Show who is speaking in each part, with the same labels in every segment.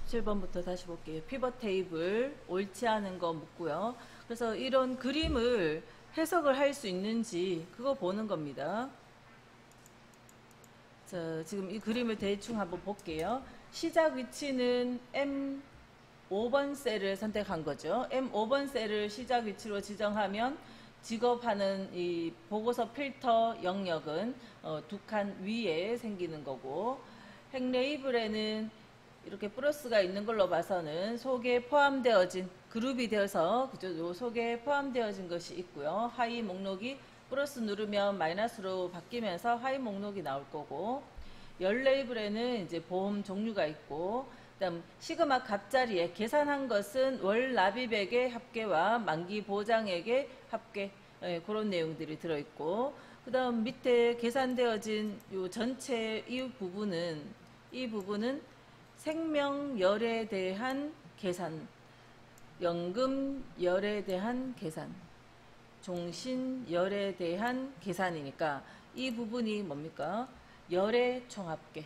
Speaker 1: 17번부터 다시 볼게요. 피벗 테이블 옳지 않은 거 묻고요. 그래서 이런 그림을 해석을 할 수 있는지 그거 보는 겁니다. 자, 지금 이 그림을 대충 한번 볼게요. 시작 위치는 M5번 셀을 선택한 거죠. M5번 셀을 시작 위치로 지정하면 직업하는 이 보고서 필터 영역은 두 칸 위에 생기는 거고, 행 레이블에는 이렇게 플러스가 있는 걸로 봐서는 속에 포함되어진 그룹이 되어서 그죠? 요 속에 포함되어진 것이 있고요. 하위 목록이 플러스 누르면 마이너스로 바뀌면서 하위 목록이 나올 거고, 열 레이블에는 이제 보험 종류가 있고, 그다음 시그마 값자리에 계산한 것은 월 납입액의 합계와 만기 보장액의 합계, 그런 내용들이 들어있고, 그 다음 밑에 계산되어진 요 전체 이 부분은 생명열에 대한 계산, 연금열에 대한 계산, 종신열에 대한 계산이니까 이 부분이 뭡니까? 열의 총합계.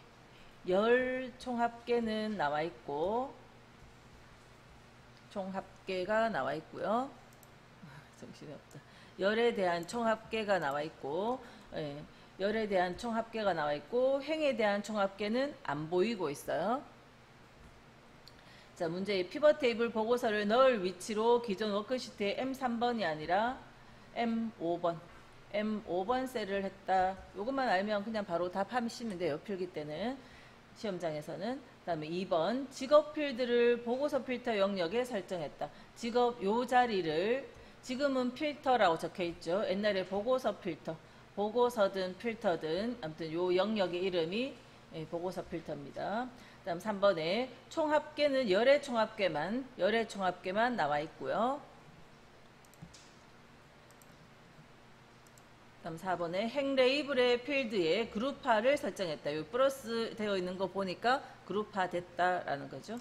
Speaker 1: 열 총합계는 나와 있고, 총합계가 나와 있고요. 정신이 없다. 열에 대한 총합계가 나와 있고, 열에 대한 총합계가 나와 있고, 행에 대한 총합계는 안 보이고 있어요. 자, 문제 피벗 테이블 보고서를 넣을 위치로 기존 워크시트의 M3번이 아니라 M5번 셀을 했다. 요것만 알면 그냥 바로 답하시면 돼요. 필기 때는, 시험장에서는. 그 다음에 2번 직업 필드를 보고서 필터 영역에 설정했다. 직업 요 자리를 지금은 필터라고 적혀 있죠. 옛날에 보고서 필터, 보고서든 필터든 아무튼 요 영역의 이름이 보고서 필터입니다. 그 다음 3번에 총합계는 열의 총합계만 나와 있고요. 다음 4번에 행 레이블의 필드에 그룹화를 설정했다. 여기 플러스 되어 있는 거 보니까 그룹화 됐다라는 거죠.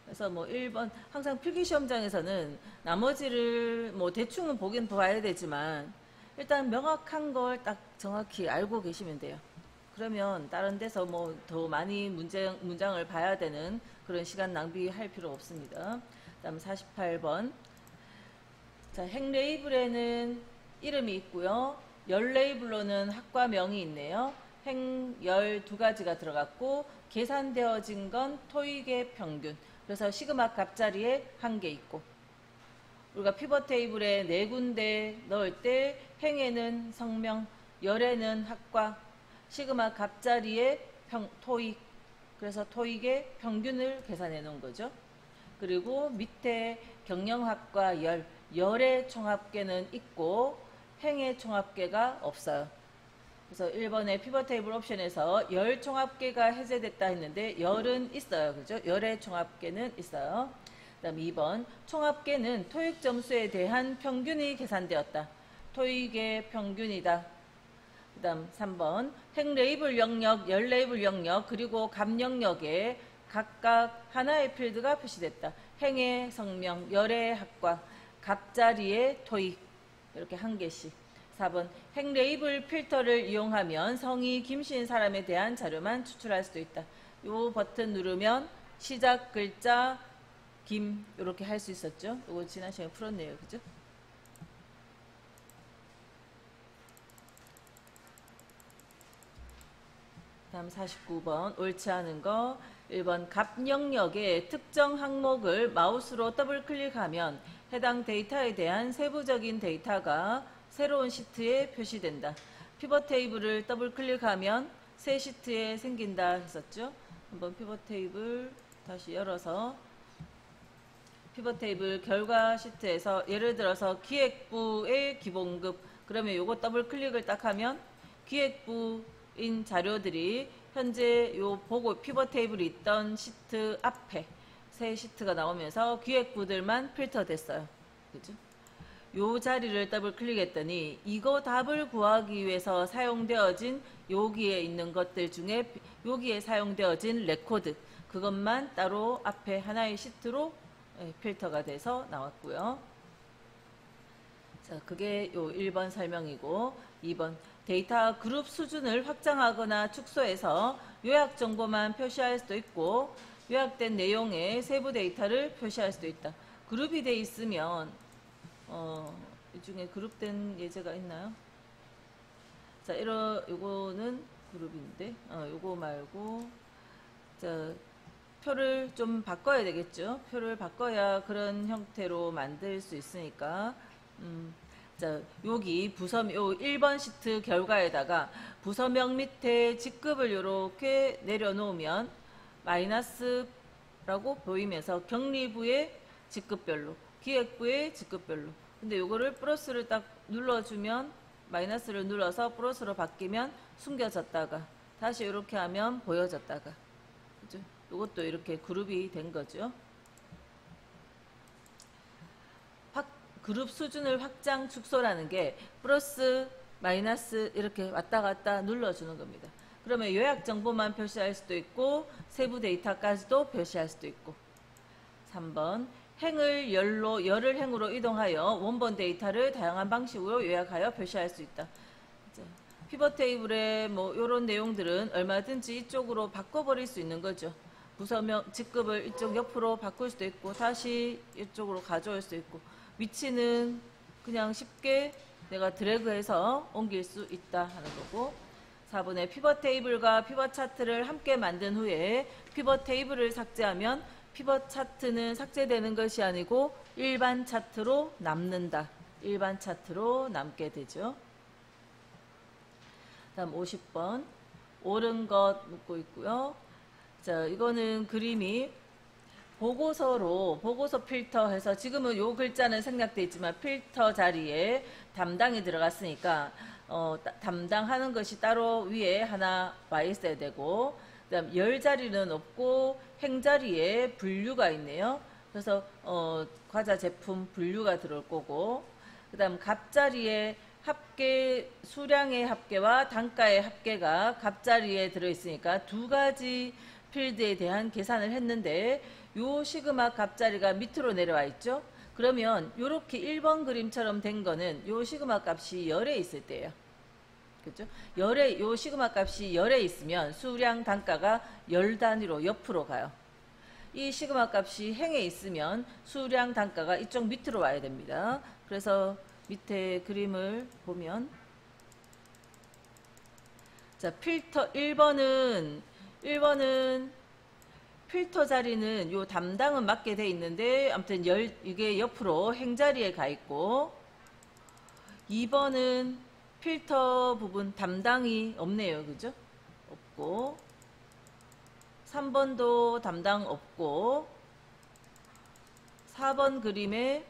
Speaker 1: 그래서 뭐 1번 항상 필기시험장에서는 나머지를 뭐 대충은 보긴 봐야 되지만 일단 명확한 걸 딱 정확히 알고 계시면 돼요. 그러면 다른 데서 뭐 더 많이 문장을 봐야 되는 그런 시간 낭비할 필요 없습니다. 다음 48번. 자, 행 레이블에는 이름이 있고요. 열 레이블로는 학과명이 있네요. 행, 열 두 가지가 들어갔고, 계산되어진 건 토익의 평균. 그래서 시그마 값자리에 한 개 있고, 우리가 피벗 테이블에 네 군데 넣을 때 행에는 성명, 열에는 학과, 시그마 값자리에 토익. 그래서 토익의 평균을 계산해 놓은 거죠. 그리고 밑에 경영학과 열의 총합계는 있고 행의 총합계가 없어요. 그래서 1번의 피벗 테이블 옵션에서 열 총합계가 해제됐다 했는데 열은 있어요. 그죠? 열의 총합계는 있어요. 그 다음 2번 총합계는 토익 점수에 대한 평균이 계산되었다. 토익의 평균이다. 그 다음 3번 행 레이블 영역, 열 레이블 영역, 그리고 감 영역에 각각 하나의 필드가 표시됐다. 행의 성명, 열의 학과, 값자리의 토익, 이렇게 한 개씩. 4번 행 레이블 필터를 이용하면 성이 김씨인 사람에 대한 자료만 추출할 수도 있다. 요 버튼 누르면 시작 글자 김 이렇게 할 수 있었죠. 이거 지난 시간에 풀었네요. 그죠? 다음 49번 옳지 않은 거. 1번 갑 영역의 특정 항목을 마우스로 더블 클릭하면 해당 데이터에 대한 세부적인 데이터가 새로운 시트에 표시된다. 피벗 테이블을 더블 클릭하면 새 시트에 생긴다 했었죠. 한번 피벗 테이블 다시 열어서 피벗 테이블 결과 시트에서 예를 들어서 기획부의 기본급, 그러면 요거 더블 클릭을 딱 하면 기획부인 자료들이 현재 요 보고 피벗 테이블이 있던 시트 앞에 새 시트가 나오면서 기획부들만 필터 됐어요. 그죠? 요 자리를 더블 클릭했더니 이거 답을 구하기 위해서 사용되어진 여기에 있는 것들 중에 여기에 사용되어진 레코드, 그것만 따로 앞에 하나의 시트로 필터가 돼서 나왔고요. 자, 그게 요 1번 설명이고, 2번 데이터 그룹 수준을 확장하거나 축소해서 요약 정보만 표시할 수도 있고 요약된 내용의 세부 데이터를 표시할 수도 있다. 그룹이 돼 있으면 이 중에 그룹된 예제가 있나요? 자, 요거는 그룹인데 요거 말고 자, 표를 좀 바꿔야 되겠죠. 표를 바꿔야 그런 형태로 만들 수 있으니까 자, 여기 요 1번 시트 결과에다가 부서명 밑에 직급을 이렇게 내려놓으면 마이너스라고 보이면서 격리부의 직급별로, 기획부의 직급별로. 근데 요거를 플러스를 딱 눌러주면 마이너스를 눌러서 플러스로 바뀌면 숨겨졌다가 다시 이렇게 하면 보여졌다가, 그죠? 요것도 이렇게 그룹이 된 거죠. 그룹 수준을 확장 축소라는 게 플러스 마이너스 이렇게 왔다 갔다 눌러주는 겁니다. 그러면 요약 정보만 표시할 수도 있고 세부 데이터까지도 표시할 수도 있고. 3번 행을 열을 행으로 이동하여 원본 데이터를 다양한 방식으로 요약하여 표시할 수 있다. 피벗 테이블의 뭐 이런 내용들은 얼마든지 이쪽으로 바꿔버릴 수 있는 거죠. 부서명 직급을 이쪽 옆으로 바꿀 수도 있고 다시 이쪽으로 가져올 수도 있고 위치는 그냥 쉽게 내가 드래그해서 옮길 수 있다 하는 거고. 4번에 피벗 테이블과 피벗 차트를 함께 만든 후에 피벗 테이블을 삭제하면 피벗 차트는 삭제되는 것이 아니고 일반 차트로 남는다. 일반 차트로 남게 되죠. 다음 50번 옳은 것 묻고 있고요. 자, 이거는 그림이 보고서 필터 해서 지금은 요 글자는 생략되어 있지만 필터 자리에 담당이 들어갔으니까 담당하는 것이 따로 위에 하나 와 있어야 되고, 그 다음 열 자리는 없고 행 자리에 분류가 있네요. 그래서 과자 제품 분류가 들어올 거고, 그 다음 값 자리에 합계, 수량의 합계와 단가의 합계가 값 자리에 들어있으니까 두 가지 필드에 대한 계산을 했는데 요 시그마 값 자리가 밑으로 내려와 있죠. 그러면 요렇게 1번 그림처럼 된 거는 요 시그마 값이 열에 있을 때예요. 그죠? 요 시그마 값이 열에 있으면 수량 단가가 열 단위로 옆으로 가요. 이 시그마 값이 행에 있으면 수량 단가가 이쪽 밑으로 와야 됩니다. 그래서 밑에 그림을 보면 자, 필터 1번은 필터 자리는 요 담당은 맞게 돼 있는데 아무튼 이게 옆으로 행 자리에 가 있고, 2번은 필터 부분 담당이 없네요. 그죠? 없고, 3번도 담당 없고, 4번 그림에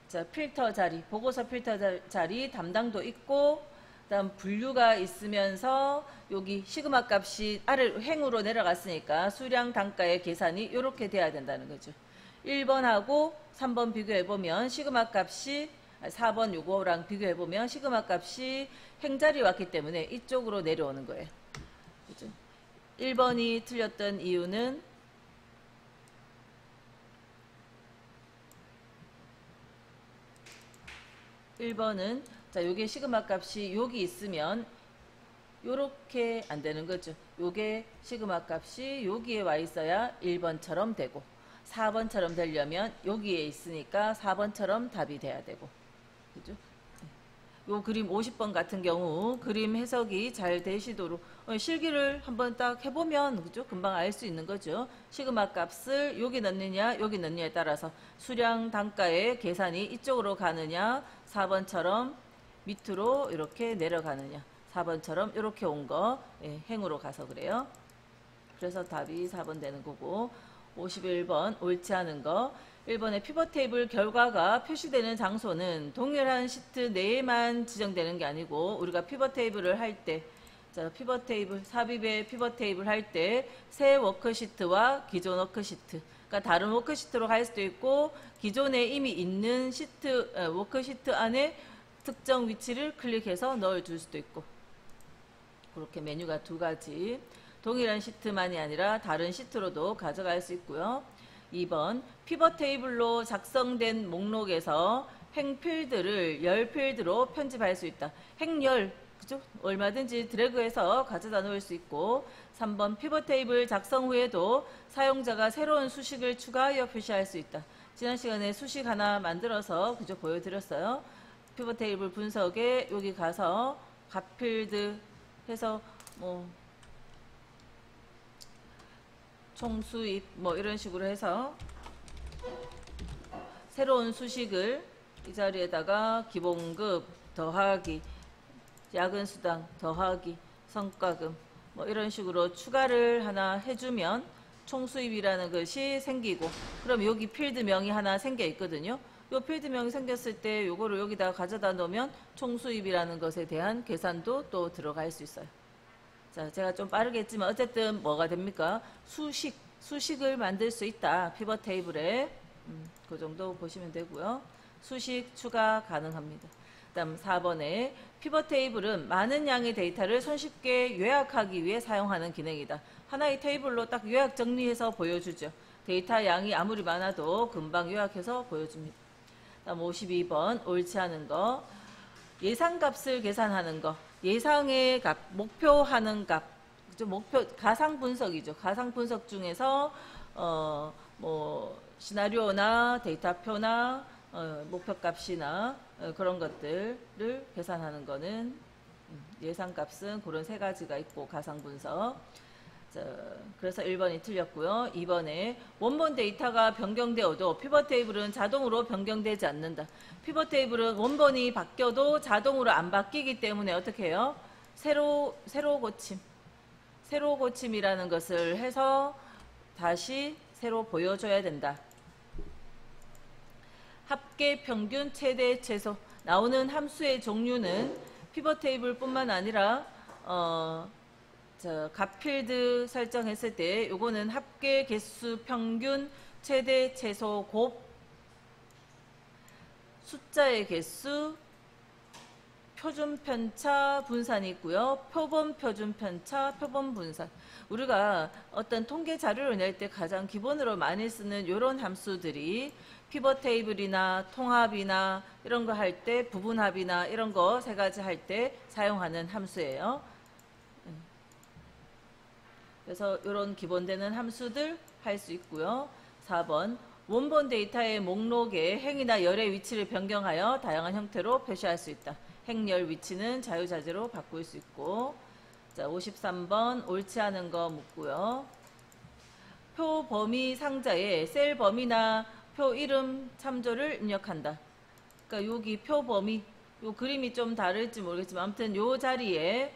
Speaker 1: 자, 필터 자리, 보고서 필터 자리 담당도 있고, 다음 분류가 있으면서 여기 시그마 값이 아래 행으로 내려갔으니까 수량 단가의 계산이 이렇게 돼야 된다는 거죠. 1번하고 3번 비교해보면 시그마 값이 4번 요거랑 비교해보면 시그마 값이 행자리 왔기 때문에 이쪽으로 내려오는 거예요. 그죠? 1번이 틀렸던 이유는 자, 요게 시그마 값이 여기 있으면 요렇게 안 되는 거죠. 요게 시그마 값이 여기에 와 있어야 1번처럼 되고 4번처럼 되려면 여기에 있으니까 4번처럼 답이 돼야 되고. 그죠? 요 그림 50번 같은 경우 그림 해석이 잘 되시도록 실기를 한번 딱 해보면 그죠? 금방 알 수 있는 거죠. 시그마 값을 여기 넣느냐 여기 넣느냐에 따라서 수량 단가의 계산이 이쪽으로 가느냐 4번처럼 밑으로 이렇게 내려가느냐 4번처럼 이렇게 온 거 행으로 가서 그래요. 그래서 답이 4번 되는 거고. 51번 옳지 않은 거. 1번의 피벗 테이블 결과가 표시되는 장소는 동일한 시트 내에만 지정되는 게 아니고 우리가 피벗 테이블을 할 때 자, 피벗 테이블 삽입의 피벗 테이블 할 때 새 워크시트와 기존 워크시트, 그러니까 다른 워크시트로 갈 수도 있고 기존에 이미 있는 시트 워크시트 안에 특정 위치를 클릭해서 넣어줄 수도 있고, 그렇게 메뉴가 두 가지. 동일한 시트만이 아니라 다른 시트로도 가져갈 수 있고요. 2번 피벗 테이블로 작성된 목록에서 행 필드를 열 필드로 편집할 수 있다. 행열 그죠? 얼마든지 드래그해서 가져다 놓을 수 있고 3번 피벗 테이블 작성 후에도 사용자가 새로운 수식을 추가하여 표시할 수 있다. 지난 시간에 수식 하나 만들어서 그죠? 보여드렸어요. 피벗 테이블 분석에 여기 가서 값필드 해서 뭐 총수입 뭐 이런 식으로 해서 새로운 수식을 이 자리에다가 기본급 더하기 야근수당 더하기 성과금 뭐 이런 식으로 추가를 하나 해주면 총수입이라는 것이 생기고 그럼 여기 필드명이 하나 생겨 있거든요. 요 필드명이 생겼을 때 요거를 여기다 가져다 놓으면 총수입이라는 것에 대한 계산도 또 들어갈 수 있어요. 자, 제가 좀 빠르게 했지만 어쨌든 뭐가 됩니까? 수식을 만들 수 있다. 피벗 테이블에 그 정도 보시면 되고요. 수식 추가 가능합니다. 다음 4번에 피벗 테이블은 많은 양의 데이터를 손쉽게 요약하기 위해 사용하는 기능이다. 하나의 테이블로 딱 요약 정리해서 보여주죠. 데이터 양이 아무리 많아도 금방 요약해서 보여줍니다. 다음 52번 옳지 않은 거 예상값을 계산하는 거 예상의 값 목표하는 값 목표 가상 분석이죠. 가상 분석 중에서 뭐 시나리오나 데이터표나 목표값이나 그런 것들을 계산하는 거는 예상값은 그런 세 가지가 있고 가상 분석. 자, 그래서 1번이 틀렸고요. 2번에 원본 데이터가 변경되어도 피벗 테이블은 자동으로 변경되지 않는다. 피벗 테이블은 원본이 바뀌어도 자동으로 안 바뀌기 때문에 어떻게 해요? 새로 고침이라는 것을 해서 다시 새로 보여줘야 된다. 합계 평균 최대 최소 나오는 함수의 종류는 피벗 테이블 뿐만 아니라 값필드 설정했을 때 요거는 합계 개수 평균 최대 최소 곱 숫자의 개수 표준 편차 분산이 있고요. 표본 표준 편차 표본 분산 우리가 어떤 통계 자료를 낼 때 가장 기본으로 많이 쓰는 이런 함수들이 피벗 테이블이나 통합이나 이런 거 할 때 부분합이나 이런 거 세 가지 할 때 사용하는 함수예요. 그래서 이런 기본되는 함수들 할 수 있고요. 4번 원본 데이터의 목록에 행이나 열의 위치를 변경하여 다양한 형태로 표시할 수 있다. 행, 열 위치는 자유자재로 바꿀 수 있고 자 53번 옳지 않은 거 묻고요. 표 범위 상자에 셀 범위나 표 이름 참조를 입력한다. 그러니까 여기 표 범위 요 그림이 좀 다를지 모르겠지만 아무튼 요 자리에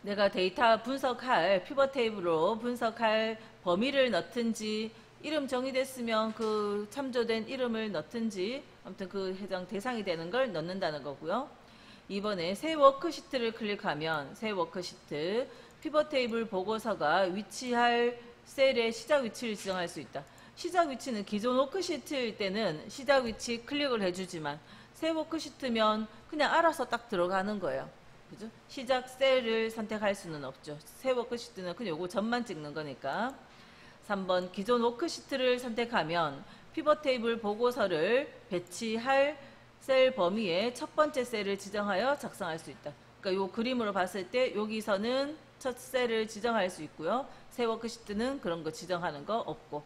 Speaker 1: 내가 데이터 분석할 피벗 테이블로 분석할 범위를 넣든지 이름 정의됐으면 그 참조된 이름을 넣든지 아무튼 그 해당 대상이 되는 걸 넣는다는 거고요. 이번에 새 워크시트를 클릭하면 새 워크시트 피벗 테이블 보고서가 위치할 셀의 시작 위치를 지정할 수 있다. 시작 위치는 기존 워크시트일 때는 시작 위치 클릭을 해주지만 새 워크시트면 그냥 알아서 딱 들어가는 거예요. 그죠? 시작 셀을 선택할 수는 없죠. 새 워크시트는 그냥 요거 점만 찍는 거니까. 3번 기존 워크시트를 선택하면 피벗 테이블 보고서를 배치할 셀 범위에 첫 번째 셀을 지정하여 작성할 수 있다. 그러니까 요 그림으로 봤을 때 여기서는 첫 셀을 지정할 수 있고요. 새 워크시트는 그런 거 지정하는 거 없고.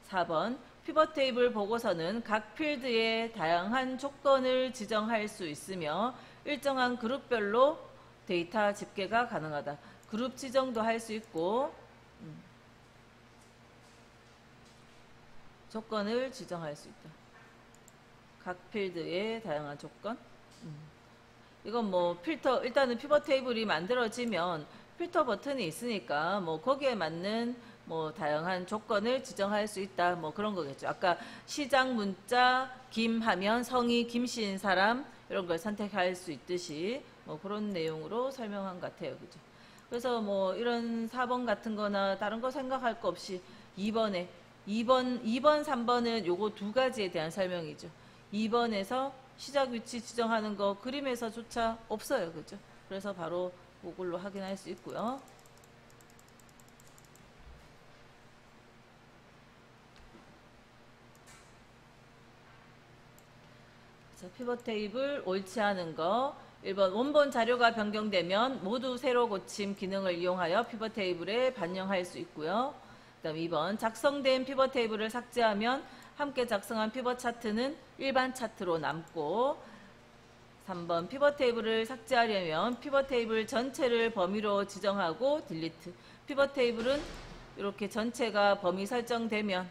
Speaker 1: 4번 피벗 테이블 보고서는 각 필드에 다양한 조건을 지정할 수 있으며 일정한 그룹별로 데이터 집계가 가능하다. 그룹 지정도 할 수 있고 조건을 지정할 수 있다. 각 필드의 다양한 조건. 이건 뭐 필터 일단은 피벗 테이블이 만들어지면 필터 버튼이 있으니까 뭐 거기에 맞는 뭐 다양한 조건을 지정할 수 있다. 뭐 그런 거겠죠. 아까 시작 문자 김 하면 성이 김씨인 사람 이런 걸 선택할 수 있듯이 뭐 그런 내용으로 설명한 것 같아요. 그죠? 그래서 뭐 이런 4번 같은 거나 다른 거 생각할 거 없이 2번, 3번은 요거 두 가지에 대한 설명이죠. 2번에서 시작 위치 지정하는 거 그림에서조차 없어요. 그죠? 그래서 바로 그걸로 확인할 수 있고요. 자, 피벗 테이블 옳지 않은 거 1번 원본 자료가 변경되면 모두 새로 고침 기능을 이용하여 피벗 테이블에 반영할 수 있고요. 그다음 2번 작성된 피벗 테이블을 삭제하면 함께 작성한 피벗 차트는 일반 차트로 남고 3번 피벗 테이블을 삭제하려면 피벗 테이블 전체를 범위로 지정하고 딜리트. 피벗 테이블은 이렇게 전체가 범위 설정되면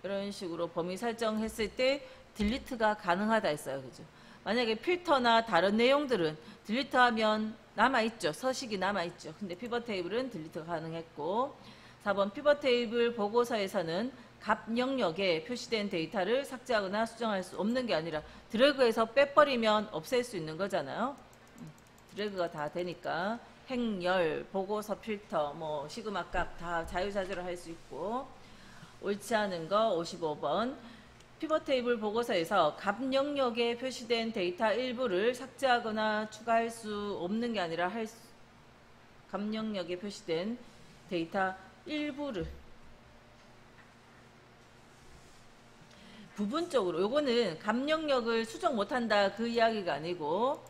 Speaker 1: 이런 식으로 범위 설정했을 때 딜리트가 가능하다 했어요. 그죠? 만약에 필터나 다른 내용들은 딜리트하면 남아있죠. 서식이 남아있죠. 근데 피벗 테이블은 딜리트가 가능했고 4번 피벗 테이블 보고서에서는 값 영역에 표시된 데이터를 삭제하거나 수정할 수 없는 게 아니라 드래그해서 빼버리면 없앨 수 있는 거잖아요. 드래그가 다 되니까 행열, 보고서 필터, 뭐 시그마 값 다 자유자재로 할 수 있고 옳지 않은 거 55번 피벗 테이블 보고서에서 값 영역에 표시된 데이터 일부를 삭제하거나 추가할 수 없는 게 아니라 값 영역에 표시된 데이터 일부를 부분적으로 요거는 값 영역을 수정 못한다 그 이야기가 아니고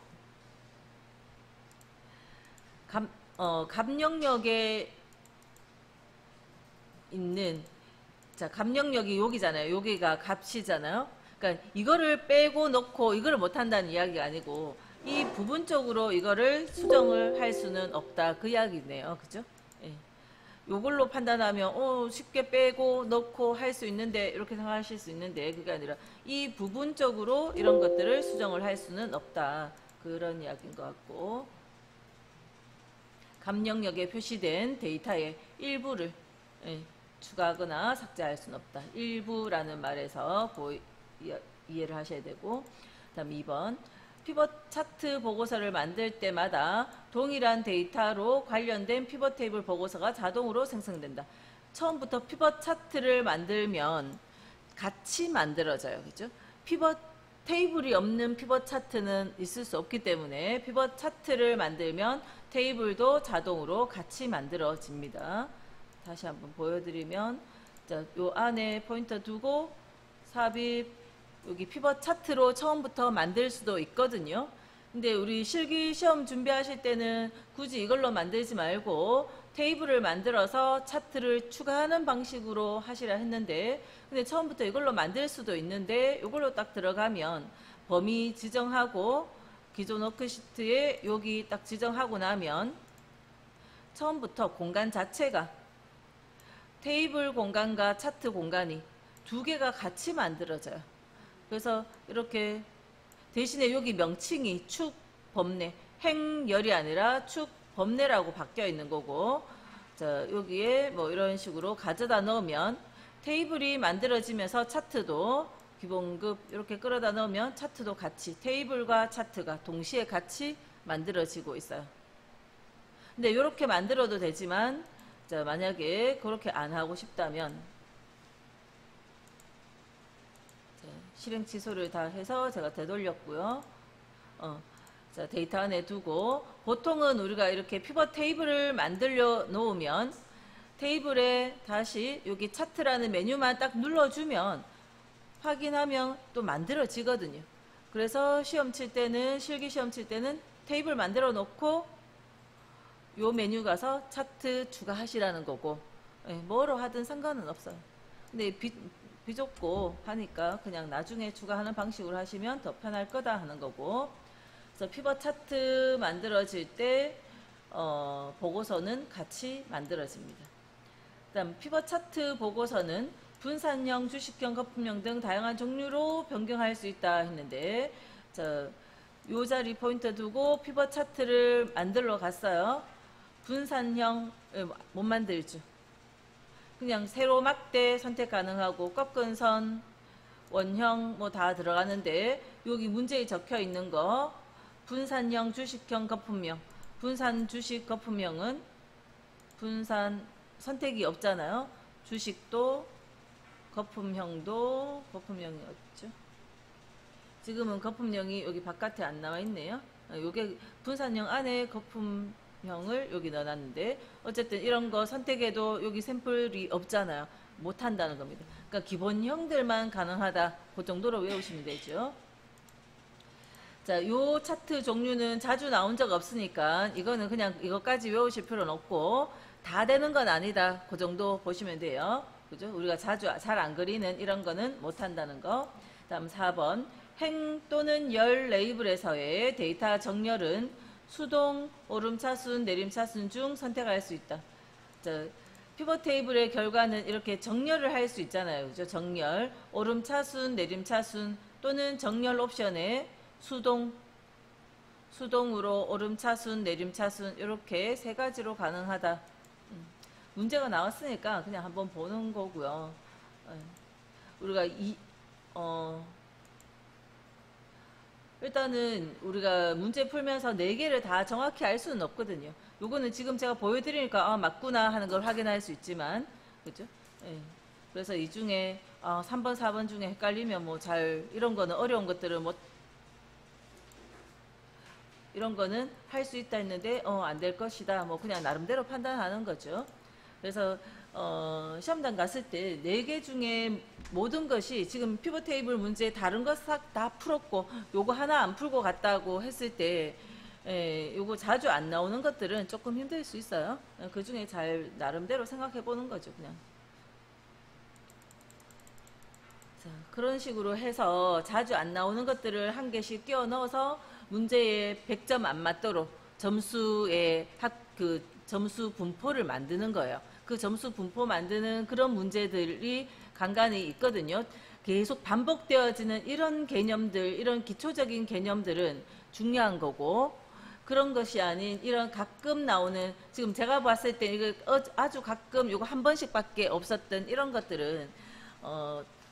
Speaker 1: 값 영역에 있는 자, 값 영역이 여기잖아요. 여기가 값이잖아요. 그러니까 이거를 빼고 넣고 이거를 못한다는 이야기가 아니고 이 부분적으로 이거를 수정을 할 수는 없다 그 이야기네요. 그죠? 예. 요걸로 판단하면 쉽게 빼고 넣고 할 수 있는데 이렇게 생각하실 수 있는데 그게 아니라 이 부분적으로 이런 것들을 수정을 할 수는 없다 그런 이야기인 것 같고 값 영역에 표시된 데이터의 일부를 추가하거나 삭제할 수는 없다. 일부라는 말에서 이해를 하셔야 되고 다음 2번 피벗 차트 보고서를 만들 때마다 동일한 데이터로 관련된 피벗 테이블 보고서가 자동으로 생성된다. 처음부터 피벗 차트를 만들면 같이 만들어져요. 그죠? 피벗 테이블이 없는 피벗 차트는 있을 수 없기 때문에 피벗 차트를 만들면 테이블도 자동으로 같이 만들어집니다. 다시 한번 보여드리면 자, 요 안에 포인터 두고 삽입 여기 피벗 차트로 처음부터 만들 수도 있거든요. 근데 우리 실기 시험 준비하실 때는 굳이 이걸로 만들지 말고 테이블을 만들어서 차트를 추가하는 방식으로 하시라 했는데 근데 처음부터 이걸로 만들 수도 있는데 이걸로 딱 들어가면 범위 지정하고 기존 워크시트에 여기 딱 지정하고 나면 처음부터 공간 자체가 테이블 공간과 차트 공간이 두 개가 같이 만들어져요. 그래서 이렇게 대신에 여기 명칭이 축 범례 행열이 아니라 축 범례라고 바뀌어 있는 거고 자 여기에 뭐 이런 식으로 가져다 넣으면 테이블이 만들어지면서 차트도 기본급 이렇게 끌어다 넣으면 차트도 같이 테이블과 차트가 동시에 같이 만들어지고 있어요. 근데 이렇게 만들어도 되지만 자, 만약에 그렇게 안 하고 싶다면 자, 실행 취소를 다 해서 제가 되돌렸고요. 자, 데이터 안에 두고 보통은 우리가 이렇게 피벗 테이블을 만들어 놓으면 테이블에 다시 여기 차트라는 메뉴만 딱 눌러주면 확인하면 또 만들어지거든요. 그래서 시험 칠 때는 실기 시험 칠 때는 테이블 만들어 놓고 요 메뉴 가서 차트 추가하시라는 거고 뭐로 하든 상관은 없어요. 근데 비좁고 하니까 그냥 나중에 추가하는 방식으로 하시면 더 편할 거다 하는 거고 그래서 피벗 차트 만들어질 때 보고서는 같이 만들어집니다. 그다음 피벗 차트 보고서는 분산형, 주식형, 거품형 등 다양한 종류로 변경할 수 있다 했는데 요 자리 포인트 두고 피벗 차트를 만들러 갔어요. 분산형 못 만들죠. 그냥 세로 막대 선택 가능하고 꺾은 선, 원형 뭐 다 들어가는데 여기 문제에 적혀 있는 거 분산형, 주식형, 거품형 분산, 주식, 거품형은 분산 선택이 없잖아요. 주식도 거품형도 거품형이었죠. 지금은 거품형이 여기 바깥에 안 나와 있네요. 요게 분산형 안에 거품형을 여기 넣어놨는데 어쨌든 이런 거 선택해도 여기 샘플이 없잖아요. 못 한다는 겁니다. 그러니까 기본형들만 가능하다. 그 정도로 외우시면 되죠. 자, 요 차트 종류는 자주 나온 적 없으니까 이거는 그냥 이것까지 외우실 필요는 없고 다 되는 건 아니다. 그 정도 보시면 돼요. 그죠? 우리가 자주 잘 안 그리는 이런 거는 못 한다는 거. 다음 4번. 행 또는 열 레이블에서의 데이터 정렬은 수동, 오름차순, 내림차순 중 선택할 수 있다. 자, 피벗 테이블의 결과는 이렇게 정렬을 할 수 있잖아요. 그죠? 정렬, 오름차순, 내림차순 또는 정렬 옵션에 수동으로 오름차순, 내림차순 이렇게 세 가지로 가능하다. 문제가 나왔으니까 그냥 한번 보는 거고요. 우리가 일단은 우리가 문제 풀면서 네 개를 다 정확히 알 수는 없거든요. 요거는 지금 제가 보여드리니까 맞구나 하는 걸 확인할 수 있지만, 그죠? 예. 그래서 이 중에 3번, 4번 중에 헷갈리면 뭐 이런 거는 어려운 것들은 뭐 이런 거는 할 수 있다 했는데 안 될 것이다. 뭐 그냥 나름대로 판단하는 거죠. 그래서 시험장 갔을 때 4개 중에 모든 것이 지금 피벗 테이블 문제 다른 것 싹 다 풀었고 요거 하나 안 풀고 갔다고 했을 때 요거 자주 안 나오는 것들은 조금 힘들 수 있어요. 그 중에 잘 나름대로 생각해 보는 거죠. 그냥. 자, 그런 식으로 해서 자주 안 나오는 것들을 한 개씩 끼워 넣어서 문제에 100점 안 맞도록 점수의 점수 분포를 만드는 거예요. 그 점수 분포 만드는 그런 문제들이 간간히 있거든요. 계속 반복되어지는 이런 개념들, 이런 기초적인 개념들은 중요한 거고, 그런 것이 아닌 이런 가끔 나오는, 지금 제가 봤을 때 이거 아주 가끔 요거 한 번씩밖에 없었던 이런 것들은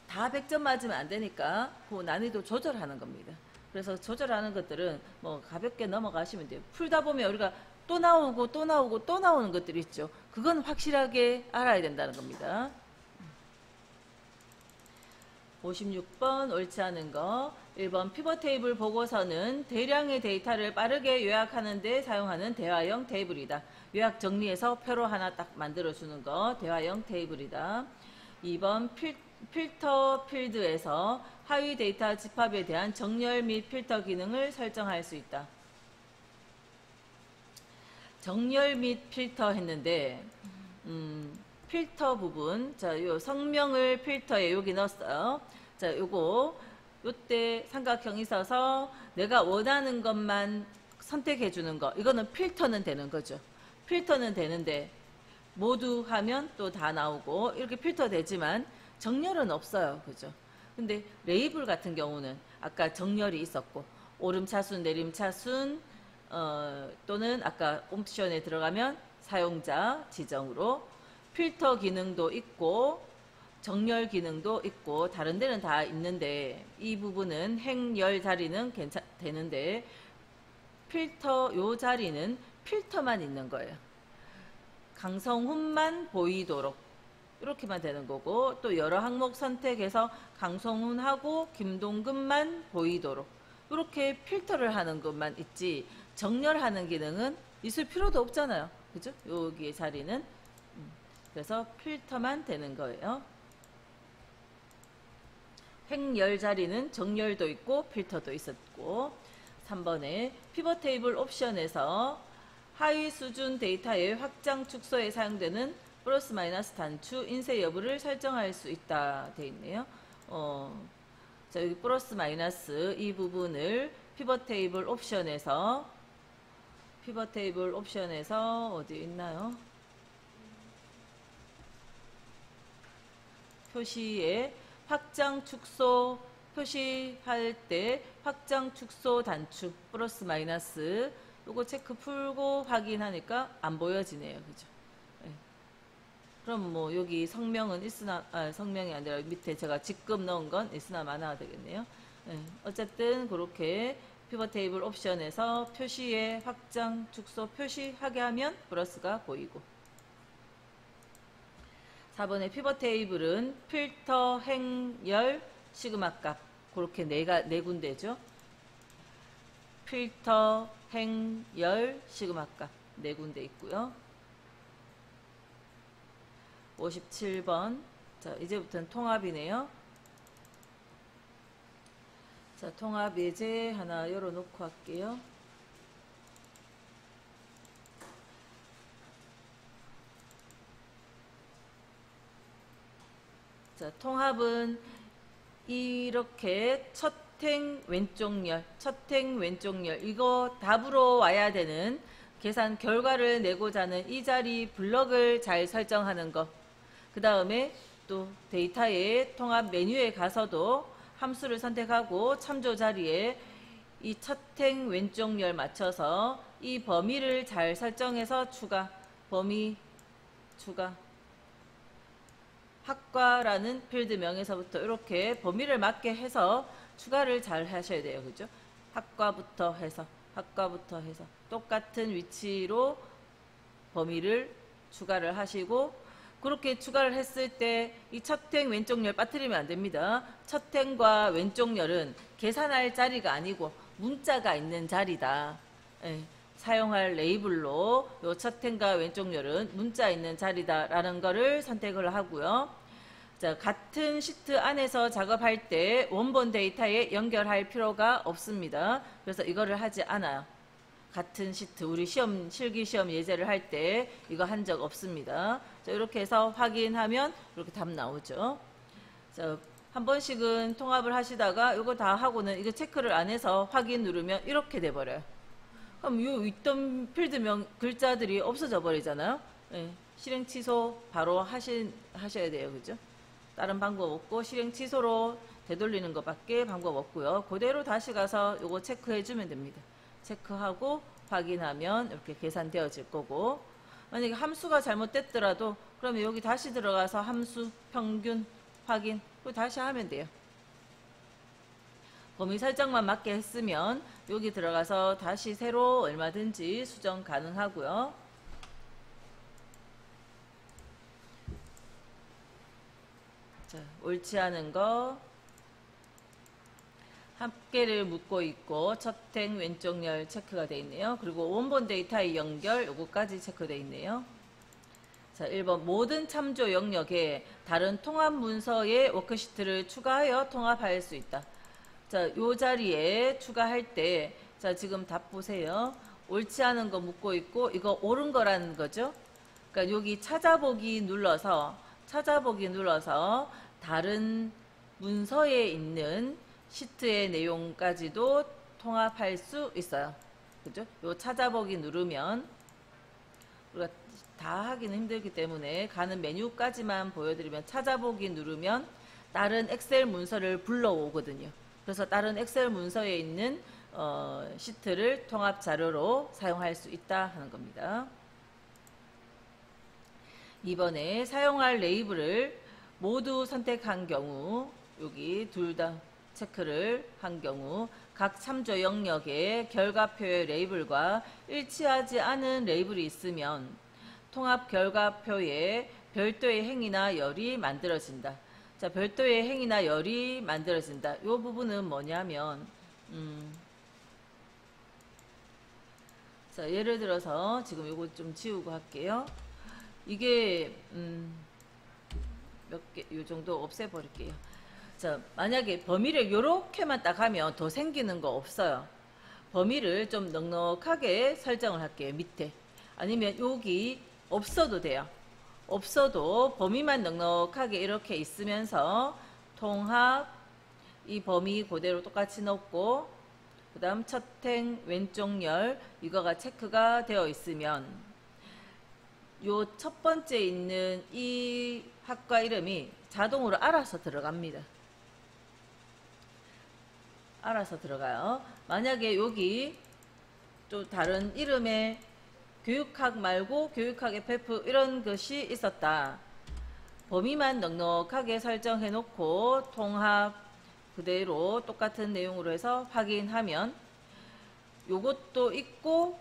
Speaker 1: 다 100점 맞으면 안 되니까 그 난이도 조절하는 겁니다. 그래서 조절하는 것들은 뭐 가볍게 넘어가시면 돼요. 풀다 보면 우리가 또 나오고 또 나오고 또 나오는 것들이 있죠. 그건 확실하게 알아야 된다는 겁니다. 56번 옳지 않은 거. 1번 피벗 테이블 보고서는 대량의 데이터를 빠르게 요약하는 데 사용하는 대화형 테이블이다. 요약 정리해서 표로 하나 딱 만들어주는 거 대화형 테이블이다. 2번 필터 필드에서 하위 데이터 집합에 대한 정렬 및 필터 기능을 설정할 수 있다. 정렬 및 필터 했는데 필터 부분, 자, 요 성명을 필터에 여기 넣었어요. 자, 요때 삼각형이 있어서 내가 원하는 것만 선택해 주는 거. 이거는 필터는 되는 거죠. 필터는 되는데 모두 하면 또 다 나오고 이렇게 필터 되지만 정렬은 없어요. 그죠? 근데 레이블 같은 경우는 아까 정렬이 있었고 오름차순, 내림차순 또는 아까 옵션에 들어가면 사용자 지정으로 필터 기능도 있고 정렬 기능도 있고 다른 데는 다 있는데 이 부분은 행열 자리는 되는데 필터 요 자리는 필터만 있는 거예요. 강성훈만 보이도록 이렇게만 되는 거고 또 여러 항목 선택해서 강성훈하고 김동근만 보이도록 이렇게 필터를 하는 것만 있지 정렬하는 기능은 있을 필요도 없잖아요. 그죠? 여기의 자리는 그래서 필터만 되는 거예요. 행열 자리는 정렬도 있고 필터도 있었고 3번에 피벗 테이블 옵션에서 하위 수준 데이터의 확장 축소에 사용되는 플러스 마이너스 단추 인쇄 여부를 설정할 수 있다 돼 있네요. 자, 여기 플러스 마이너스 이 부분을 피벗 테이블 옵션에서 어디 있나요? 표시에 확장 축소 표시할 때 확장 축소 단추 플러스 마이너스 요거 체크 풀고 확인하니까 안 보여지네요. 그죠? 네. 그럼 뭐 여기 성명은 있으나 성명이 아니라 밑에 제가 지금 넣은 건 있으나 마나가 되겠네요. 네. 어쨌든 그렇게 피벗 테이블 옵션에서 표시에 확장 축소 표시하게 하면 플러스가 보이고 4번의 피벗 테이블은 필터, 행열, 시그마 값 그렇게 네 군데죠. 필터, 행열, 시그마 값 네 군데 있고요. 57번 자 이제부터는 통합이네요. 자 자, 통합 예제 하나 열어놓고 할게요. 자, 통합은 이렇게 첫행 왼쪽 열, 첫행 왼쪽 열, 이거 답으로 와야 되는 계산 결과를 내고자 하는 이 자리 블럭을 잘 설정하는 것. 그 다음에 또 데이터의 통합 메뉴에 가서도 함수를 선택하고 참조 자리에 이 첫행 왼쪽 열 맞춰서 이 범위를 잘 설정해서 추가, 범위 추가. 학과라는 필드명에서부터 이렇게 범위를 맞게 해서 추가를 잘 하셔야 돼요. 그죠? 학과부터 해서 똑같은 위치로 범위를 추가를 하시고, 그렇게 추가를 했을 때 이 첫행 왼쪽 열 빠뜨리면 안 됩니다. 첫행과 왼쪽 열은 계산할 자리가 아니고 문자가 있는 자리다. 예, 사용할 레이블로 요 첫행과 왼쪽 열은 문자 있는 자리다라는 거를 선택을 하고요. 자, 같은 시트 안에서 작업할 때 원본 데이터에 연결할 필요가 없습니다. 그래서 이거를 하지 않아요. 같은 시트, 우리 시험, 실기시험 예제를 할 때 이거 한 적 없습니다. 자, 이렇게 해서 확인하면 이렇게 답 나오죠. 자, 한 번씩은 통합을 하시다가 이거 다 하고는 이거 체크를 안 해서 확인 누르면 이렇게 돼버려요. 그럼 요 있던 필드명 글자들이 없어져 버리잖아요. 네, 실행 취소 바로 하셔야 돼요. 그죠? 다른 방법 없고 실행 취소로 되돌리는 것밖에 방법 없고요. 그대로 다시 가서 요거 체크해 주면 됩니다. 체크하고 확인하면 이렇게 계산되어질 거고, 만약에 함수가 잘못됐더라도 그러면 여기 다시 들어가서 함수 평균 확인 또 다시 하면 돼요. 범위 설정만 맞게 했으면 여기 들어가서 다시 새로 얼마든지 수정 가능하고요. 자, 옳지 않은 거 합계를 묻고 있고 첫행 왼쪽 열 체크가 되어 있네요. 그리고 원본 데이터의 연결 요거까지 체크되어 있네요. 자, 1번 모든 참조 영역에 다른 통합 문서의 워크시트를 추가하여 통합할 수 있다. 자, 요 자리에 추가할 때, 자, 지금 답 보세요. 옳지 않은 거 묻고 있고 이거 옳은 거라는 거죠. 그러니까 여기 찾아보기 눌러서 다른 문서에 있는 시트의 내용까지도 통합할 수 있어요. 그죠? 요 찾아보기 누르면 우리가 다 하기는 힘들기 때문에 가는 메뉴까지만 보여드리면 찾아보기 누르면 다른 엑셀 문서를 불러오거든요. 그래서 다른 엑셀 문서에 있는 시트를 통합 자료로 사용할 수 있다 하는 겁니다. 이번에 사용할 레이블을 모두 선택한 경우, 여기 둘 다 체크를 한 경우 각 참조 영역에 결과표의 레이블과 일치하지 않은 레이블이 있으면 통합 결과표에 별도의 행이나 열이 만들어진다. 자, 별도의 행이나 열이 만들어진다. 이 부분은 뭐냐면 자, 예를 들어서 지금 이거 좀 지우고 할게요. 이게 몇 개, 요 정도 없애버릴게요. 자, 만약에 범위를 요렇게만 딱 하면 더 생기는 거 없어요. 범위를 좀 넉넉하게 설정을 할게요. 밑에. 아니면 여기 없어도 돼요. 없어도 범위만 넉넉하게 이렇게 있으면서 통합 이 범위 그대로 똑같이 넣고 그 다음 첫행 왼쪽 열 이거가 체크가 되어 있으면 요 첫 번째 있는 이 학과 이름이 자동으로 알아서 들어갑니다. 알아서 들어가요. 만약에 여기 또 다른 이름의 교육학 말고 교육학 FF 이런 것이 있었다. 범위만 넉넉하게 설정해 놓고 통합 그대로 똑같은 내용으로 해서 확인하면 요것도 있고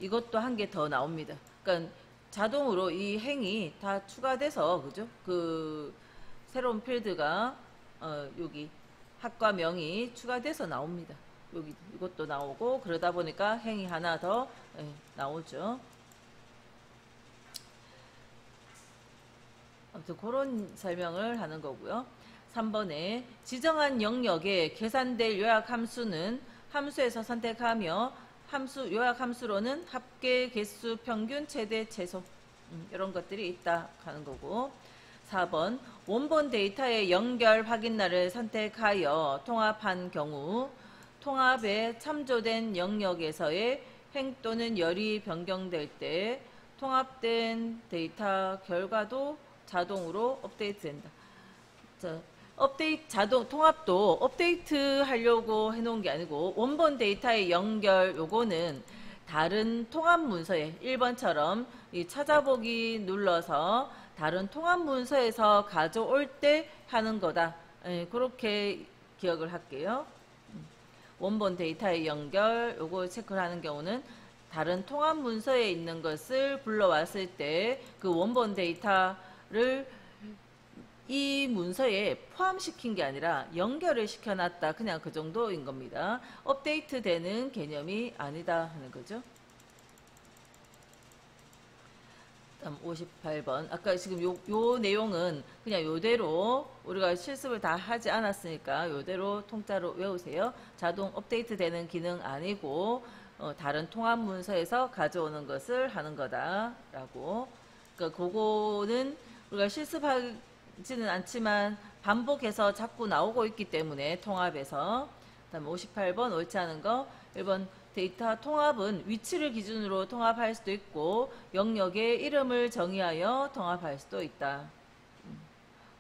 Speaker 1: 이것도 한 개 더 나옵니다. 그러니까 자동으로 이 행이 다 추가돼서 그죠? 그 새로운 필드가 여기 학과명이 추가돼서 나옵니다. 여기 이것도 나오고 그러다 보니까 행이 하나 더 나오죠. 아무튼 그런 설명을 하는 거고요. 3번에 지정한 영역에 계산될 요약 함수는 함수에서 선택하며 함수 요약 함수로는 합계, 개수, 평균, 최대, 최소 이런 것들이 있다 하는 거고 4번 원본 데이터의 연결 확인란을 선택하여 통합한 경우 통합에 참조된 영역에서의 행 또는 열이 변경될 때 통합된 데이터 결과도 자동으로 업데이트된다. 자, 통합도 업데이트 하려고 해놓은 게 아니고 원본 데이터의 연결 요거는 다른 통합 문서에 1번처럼 이 찾아보기 눌러서 다른 통합 문서에서 가져올 때 하는 거다. 그렇게 기억을 할게요. 원본 데이터의 연결 요거 체크를 하는 경우는 다른 통합 문서에 있는 것을 불러왔을 때 그 원본 데이터를 이 문서에 포함시킨 게 아니라 연결을 시켜놨다. 그냥 그 정도인 겁니다. 업데이트 되는 개념이 아니다 하는 거죠. 다음 58번. 아까 지금 요 내용은 그냥 요대로 우리가 실습을 다 하지 않았으니까 요대로 통짜로 외우세요. 자동 업데이트 되는 기능 아니고 다른 통합 문서에서 가져오는 것을 하는 거다라고. 그러니까 그거는 우리가 실습하지는 않지만 반복해서 자꾸 나오고 있기 때문에 통합에서. 다음 58번 옳지 않은 거 1번 데이터 통합은 위치를 기준으로 통합할 수도 있고 영역의 이름을 정의하여 통합할 수도 있다.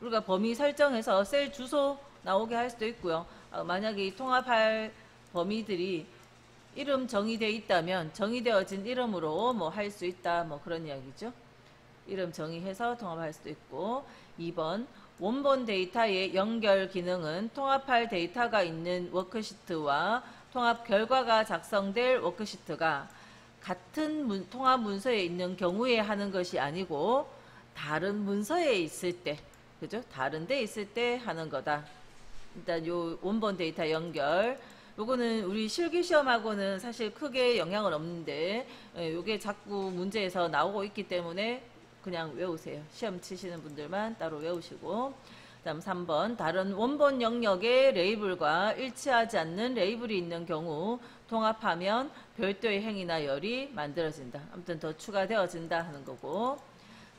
Speaker 1: 우리가 범위 설정해서 셀 주소 나오게 할 수도 있고요. 만약에 이 통합할 범위들이 이름 정의되어 있다면 정의되어진 이름으로 뭐 할 수 있다. 뭐 그런 이야기죠. 이름 정의해서 통합할 수도 있고 2번 원본 데이터의 연결 기능은 통합할 데이터가 있는 워크시트와 통합 결과가 작성될 워크시트가 같은 통합 문서에 있는 경우에 하는 것이 아니고 다른 문서에 있을 때, 그죠? 다른 데 있을 때 하는 거다. 일단 요 원본 데이터 연결 요거는 우리 실기시험하고는 사실 크게 영향은 없는데 요게 자꾸 문제에서 나오고 있기 때문에 그냥 외우세요. 시험 치시는 분들만 따로 외우시고. 다음 3번 다른 원본 영역의 레이블과 일치하지 않는 레이블이 있는 경우 통합하면 별도의 행위나 열이 만들어진다. 아무튼 더 추가되어진다 하는 거고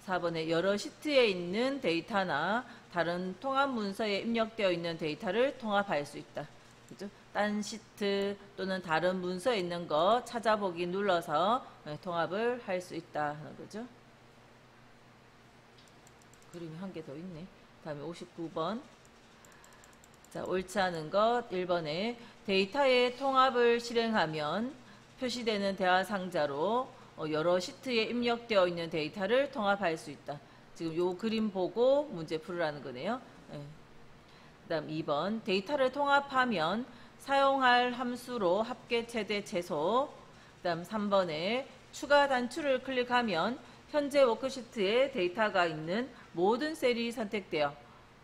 Speaker 1: 4번에 여러 시트에 있는 데이터나 다른 통합 문서에 입력되어 있는 데이터를 통합할 수 있다. 그죠? 딴 시트 또는 다른 문서에 있는 거 찾아보기 눌러서 통합을 할 수 있다 하는 거죠. 그림이 한 개 더 있네. 다음에 59번. 자, 옳지 않은 것 1번에 데이터의 통합을 실행하면 표시되는 대화 상자로 여러 시트에 입력되어 있는 데이터를 통합할 수 있다. 지금 요 그림 보고 문제 풀으라는 거네요. 네. 그다음 2번 데이터를 통합하면 사용할 함수로 합계, 최대, 최소. 그다음 3번에 추가 단추를 클릭하면 현재 워크시트에 데이터가 있는 모든 셀이 선택되어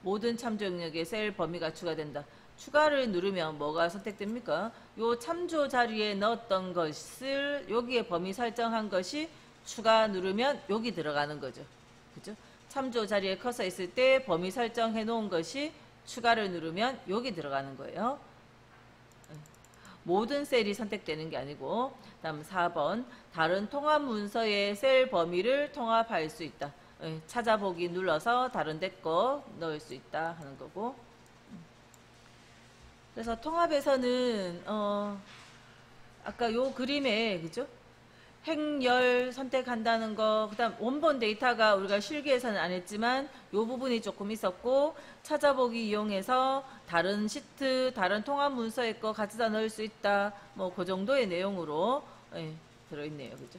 Speaker 1: 모든 참조 영역의 셀 범위가 추가된다. 추가를 누르면 뭐가 선택됩니까? 요 참조 자리에 넣었던 것을 여기에 범위 설정한 것이 추가 누르면 여기 들어가는 거죠. 그죠? 참조 자리에 커서 있을 때 범위 설정해 놓은 것이 추가를 누르면 여기 들어가는 거예요. 모든 셀이 선택되는 게 아니고. 다음 4번 다른 통합 문서의 셀 범위를 통합할 수 있다. 찾아보기 눌러서 다른 데 거 넣을 수 있다 하는 거고. 그래서 통합에서는 아까 요 그림에 그죠? 행열 선택한다는 거, 그 다음 원본 데이터가 우리가 실기에서는 안 했지만 요 부분이 조금 있었고 찾아보기 이용해서 다른 시트, 다른 통합 문서의 거 가져다 넣을 수 있다. 뭐 그 정도의 내용으로 들어있네요. 그죠?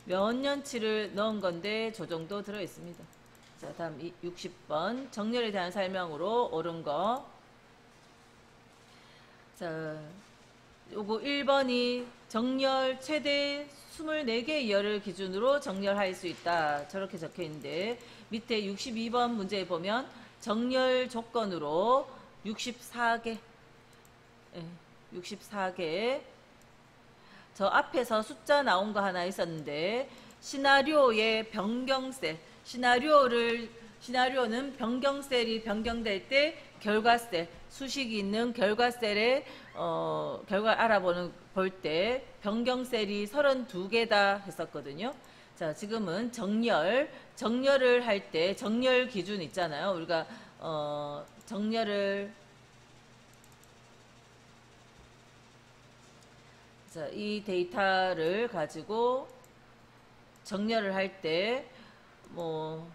Speaker 1: 몇 년치를 넣은 건데 저 정도 들어있습니다. 자, 다음 60번 정렬에 대한 설명으로 옳은 거. 자, 요거 1번이 정렬 최대 24개의 열을 기준으로 정렬할 수 있다. 저렇게 적혀 있는데 밑에 62번 문제에 보면 정렬 조건으로 64개 64개 저 앞에서 숫자 나온 거 하나 있었는데 시나리오의 변경셀 시나리오를 시나리오는 변경셀이 변경될 때 결과셀, 수식이 있는 결과셀에 결과 볼 때 변경셀이 32개다 했었거든요. 자, 지금은 정렬을 할 때 정렬 기준 있잖아요. 우리가 정렬을 자, 이 데이터를 가지고 정렬을 할 때 뭐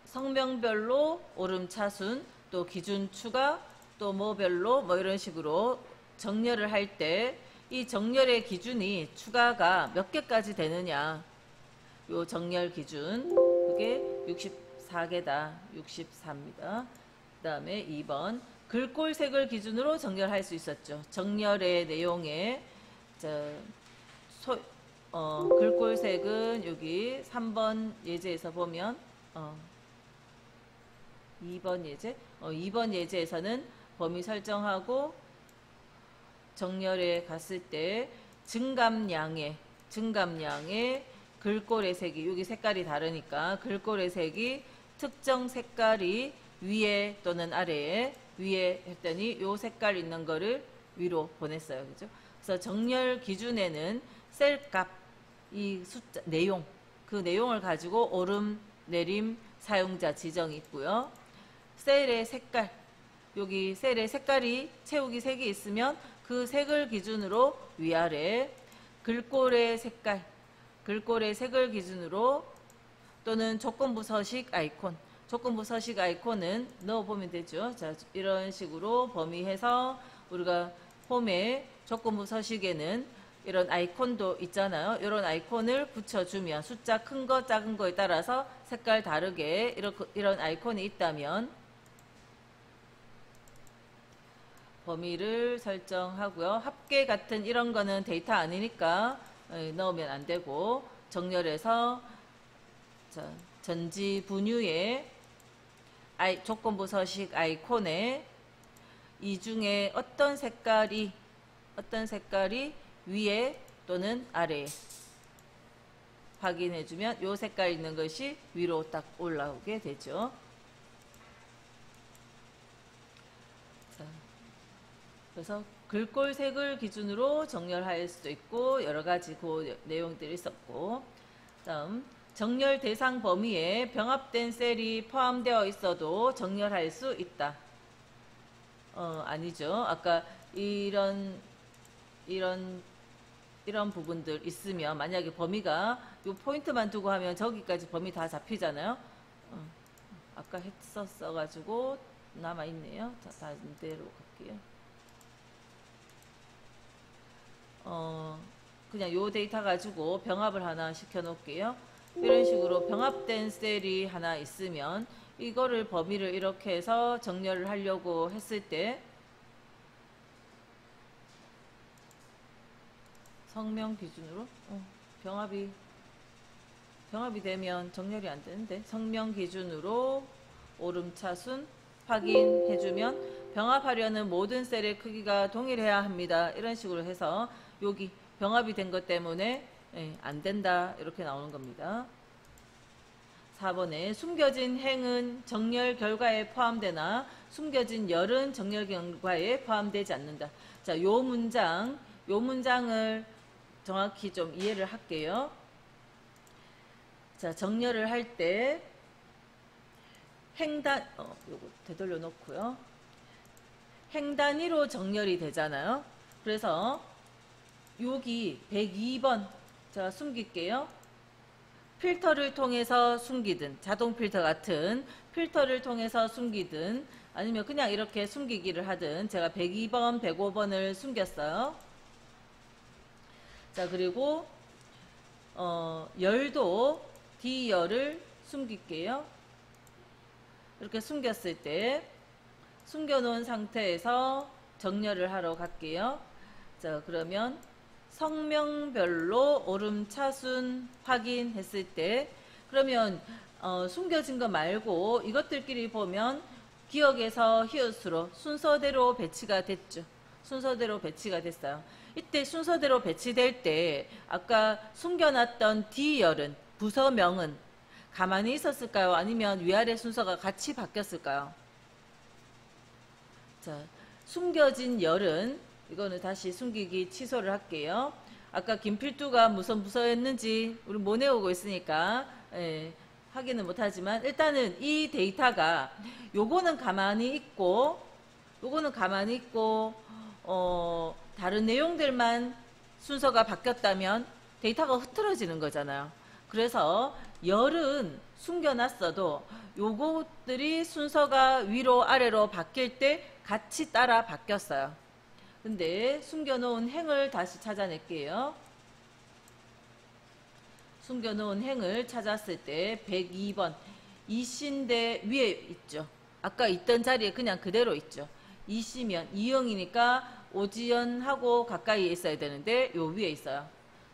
Speaker 1: 성명별로 오름차순, 또 기준 추가, 또 뭐별로 뭐 이런 식으로 정렬을 할 때 이 정렬의 기준이 추가가 몇 개까지 되느냐, 요 정렬 기준 그게 64개다. 64입니다. 그 다음에 2번 글꼴색을 기준으로 정렬할 수 있었죠. 정렬의 내용에 글꼴색은 여기 3번 예제에서 보면 2번 예제 2번 예제에서는 범위 설정하고 정렬에 갔을 때 증감량의 글꼴의 색이 여기 색깔이 다르니까 글꼴의 색이 특정 색깔이 위에 또는 아래에 위에 했더니 요 색깔 있는 거를 위로 보냈어요. 그죠? 그래서 정렬 기준에는 셀값, 이 숫자, 그 내용을 가지고 오름, 내림, 사용자 지정이 있고요. 셀의 색깔, 여기 셀의 색깔이 채우기 색이 있으면 그 색을 기준으로 위아래, 글꼴의 색을 기준으로 또는 조건부 서식 아이콘은 넣어보면 되죠. 자, 이런 식으로 범위해서 우리가 홈에 조건부 서식에는 이런 아이콘도 있잖아요. 이런 아이콘을 붙여주면 숫자 큰 거 작은 거에 따라서 색깔 다르게 이런 아이콘이 있다면 범위를 설정하고요. 합계 같은 이런 거는 데이터 아니니까 넣으면 안 되고, 정렬해서 전지 분유의 조건부 서식 아이콘에 이 중에 어떤 색깔이 위에 또는 아래에 확인해주면 요 색깔 있는 것이 위로 딱 올라오게 되죠. 자, 그래서 글꼴색을 기준으로 정렬할 수도 있고 여러가지 그 내용들이 있었고, 다음 정렬 대상 범위에 병합된 셀이 포함되어 있어도 정렬할 수 있다. 아니죠. 아까 이런 부분들 있으면 만약에 범위가 요 포인트만 두고 하면 저기까지 범위 다 잡히잖아요. 아까 했었어 가지고 남아 있네요. 자, 반대로 갈게요. 그냥 요 데이터 가지고 병합을 하나 시켜 놓을게요. 이런 식으로 병합된 셀이 하나 있으면 이거를 범위를 이렇게 해서 정렬을 하려고 했을 때 성명 기준으로 병합이 되면 정렬이 안 되는데, 성명 기준으로 오름차순 확인해주면 병합하려는 모든 셀의 크기가 동일해야 합니다. 이런 식으로 해서 여기 병합이 된 것 때문에 안 된다 이렇게 나오는 겁니다. 4번에 숨겨진 행은 정렬 결과에 포함되나 숨겨진 열은 정렬 결과에 포함되지 않는다. 자, 요 문장을 정확히 좀 이해를 할게요. 자, 정렬을 할 때 요거 되돌려 놓고요. 행 단위로 정렬이 되잖아요. 그래서 여기 102번 제가 숨길게요. 필터를 통해서 숨기든, 자동 필터 같은 필터를 통해서 숨기든, 아니면 그냥 이렇게 숨기기를 하든, 제가 102번, 105번을 숨겼어요. 자, 그리고 열도 D열을 숨길게요. 이렇게 숨겼을 때 숨겨놓은 상태에서 정렬을 하러 갈게요. 자, 그러면 성명별로 오름차순 확인했을 때, 그러면 숨겨진 거 말고 이것들끼리 보면 기억에서 히읗으로 순서대로 배치가 됐죠. 순서대로 배치가 됐어요. 이때 순서대로 배치될 때 아까 숨겨놨던 D열은, 부서명은 가만히 있었을까요? 아니면 위아래 순서가 같이 바뀌었을까요? 자, 숨겨진 열은, 이거는 다시 숨기기 취소를 할게요. 아까 김필두가 무슨 부서였는지 우리 못 외우고 있으니까 확인은 못하지만, 일단은 이 데이터가 요거는 가만히 있고 요거는 가만히 있고 다른 내용들만 순서가 바뀌었다면 데이터가 흐트러지는 거잖아요. 그래서 열은 숨겨놨어도 요것들이 순서가 위로 아래로 바뀔 때 같이 따라 바뀌었어요. 근데 숨겨놓은 행을 다시 찾아낼게요. 숨겨놓은 행을 찾았을 때 102번 이씨인데 위에 있죠. 아까 있던 자리에 그냥 그대로 있죠. 이씨면 이영이니까 오지연하고 가까이에 있어야 되는데 요 위에 있어요.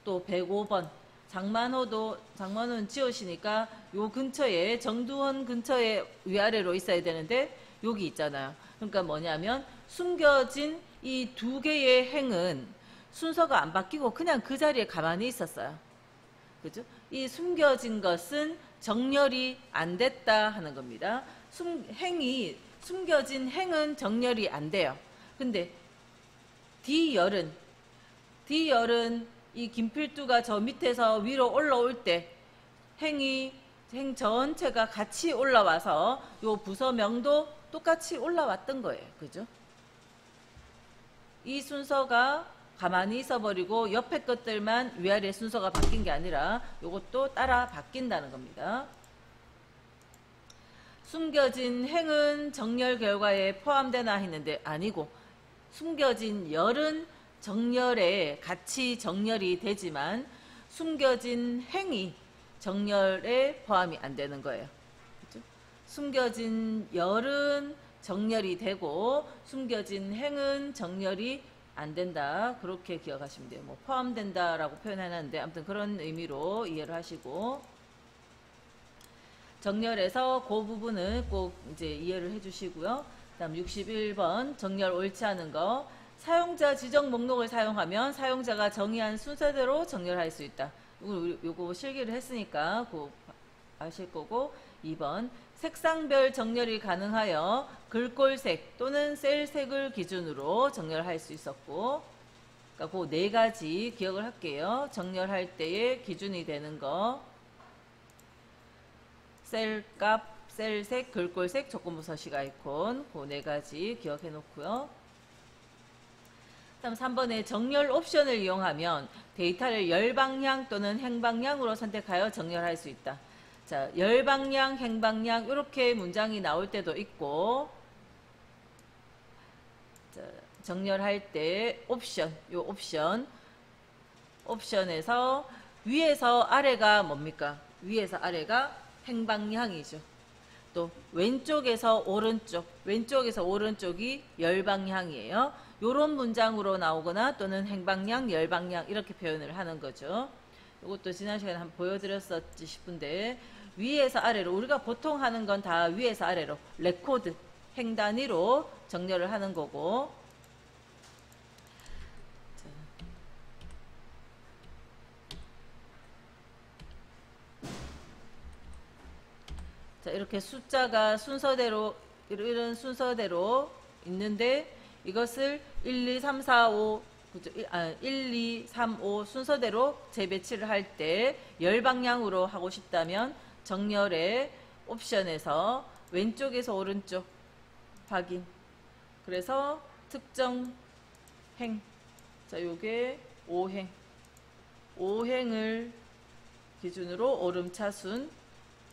Speaker 1: 또 105번 장만호는 지옷이니까 요 근처에, 정두원 근처에 위아래로 있어야 되는데 여기 있잖아요. 그러니까 뭐냐면 숨겨진 이 두 개의 행은 순서가 안 바뀌고 그냥 그 자리에 가만히 있었어요. 그죠? 이 숨겨진 것은 정렬이 안 됐다 하는 겁니다. 숨겨진 행은 정렬이 안 돼요. 근데 D열은 이 김필두가 저 밑에서 위로 올라올 때 행 전체가 같이 올라와서 요 부서명도 똑같이 올라왔던 거예요. 그죠? 이 순서가 가만히 있어버리고 옆에 것들만 위아래 순서가 바뀐 게 아니라 요것도 따라 바뀐다는 겁니다. 숨겨진 행은 정렬 결과에 포함되나 했는데 아니고, 숨겨진 열은 정렬에 같이 정렬이 되지만 숨겨진 행이 정렬에 포함이 안 되는 거예요. 그렇죠? 숨겨진 열은 정렬이 되고 숨겨진 행은 정렬이 안 된다. 그렇게 기억하시면 돼요. 뭐 포함된다라고 표현해놨는데 아무튼 그런 의미로 이해를 하시고, 정렬에서 그 부분을 꼭 이제 이해를 해주시고요. 다음 61번 정렬 옳지 않은 거. 사용자 지정 목록을 사용하면 사용자가 정의한 순서대로 정렬할 수 있다. 요거 실기를 했으니까 꼭 아실 거고. 2번 색상별 정렬이 가능하여 글꼴색 또는 셀색을 기준으로 정렬할 수 있었고, 그러니까 그 네 가지 기억을 할게요. 정렬할 때의 기준이 되는 거, 셀값, 셀색, 글꼴색, 조건부서식 아이콘, 그 네 가지 기억해 놓고요. 다음 3번에 정렬 옵션을 이용하면 데이터를 열방향 또는 행방향으로 선택하여 정렬할 수 있다. 자, 열방향, 행방향 이렇게 문장이 나올 때도 있고, 자, 정렬할 때 옵션, 요 옵션에서 위에서 아래가 뭡니까? 위에서 아래가 행방향이죠. 또 왼쪽에서 오른쪽이 열방향이에요. 요런 문장으로 나오거나 또는 행방향, 열방향 이렇게 표현을 하는 거죠. 이것도 지난 시간에 한번 보여드렸었지 싶은데, 위에서 아래로, 우리가 보통 하는 건 다 위에서 아래로 레코드, 행 단위로 정렬을 하는 거고, 자, 이렇게 숫자가 순서대로, 이런 순서대로 있는데 이것을 1, 2, 3, 4, 5 1, 2, 3, 5 순서대로 재배치를 할 때 열방향으로 하고 싶다면 정렬의 옵션에서 왼쪽에서 오른쪽 확인. 그래서 특정 행. 자, 요게 5행. 5행을 기준으로 오름차순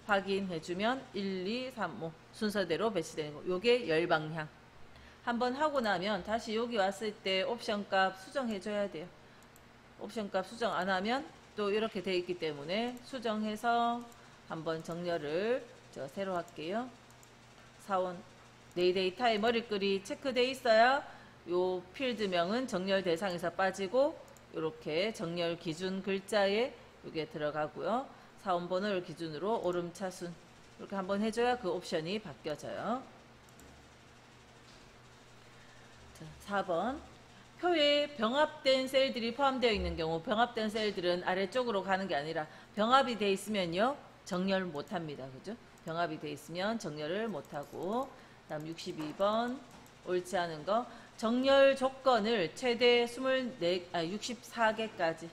Speaker 1: 확인해주면 1, 2, 3, 5 순서대로 배치되는 거. 요게 열방향. 한번 하고 나면 다시 여기 왔을 때 옵션 값 수정해줘야 돼요. 옵션 값 수정 안 하면 또 이렇게 돼 있기 때문에 수정해서 한번 정렬을 제가 새로 할게요. 사원 네이데이터의 머리글이 체크돼 있어야 요 필드명은 정렬 대상에서 빠지고 이렇게 정렬 기준 글자에 이게 들어가고요. 사원 번호를 기준으로 오름차순 이렇게 한번 해줘야 그 옵션이 바뀌어져요. 자, 4번 표에 병합된 셀들이 포함되어 있는 경우, 병합된 셀들은 아래쪽으로 가는 게 아니라 병합이 되어 있으면요 정렬 못합니다. 그죠? 병합이 돼 있으면 정렬을 못하고. 다음 62번 옳지 않은 거. 정렬 조건을 최대 64개까지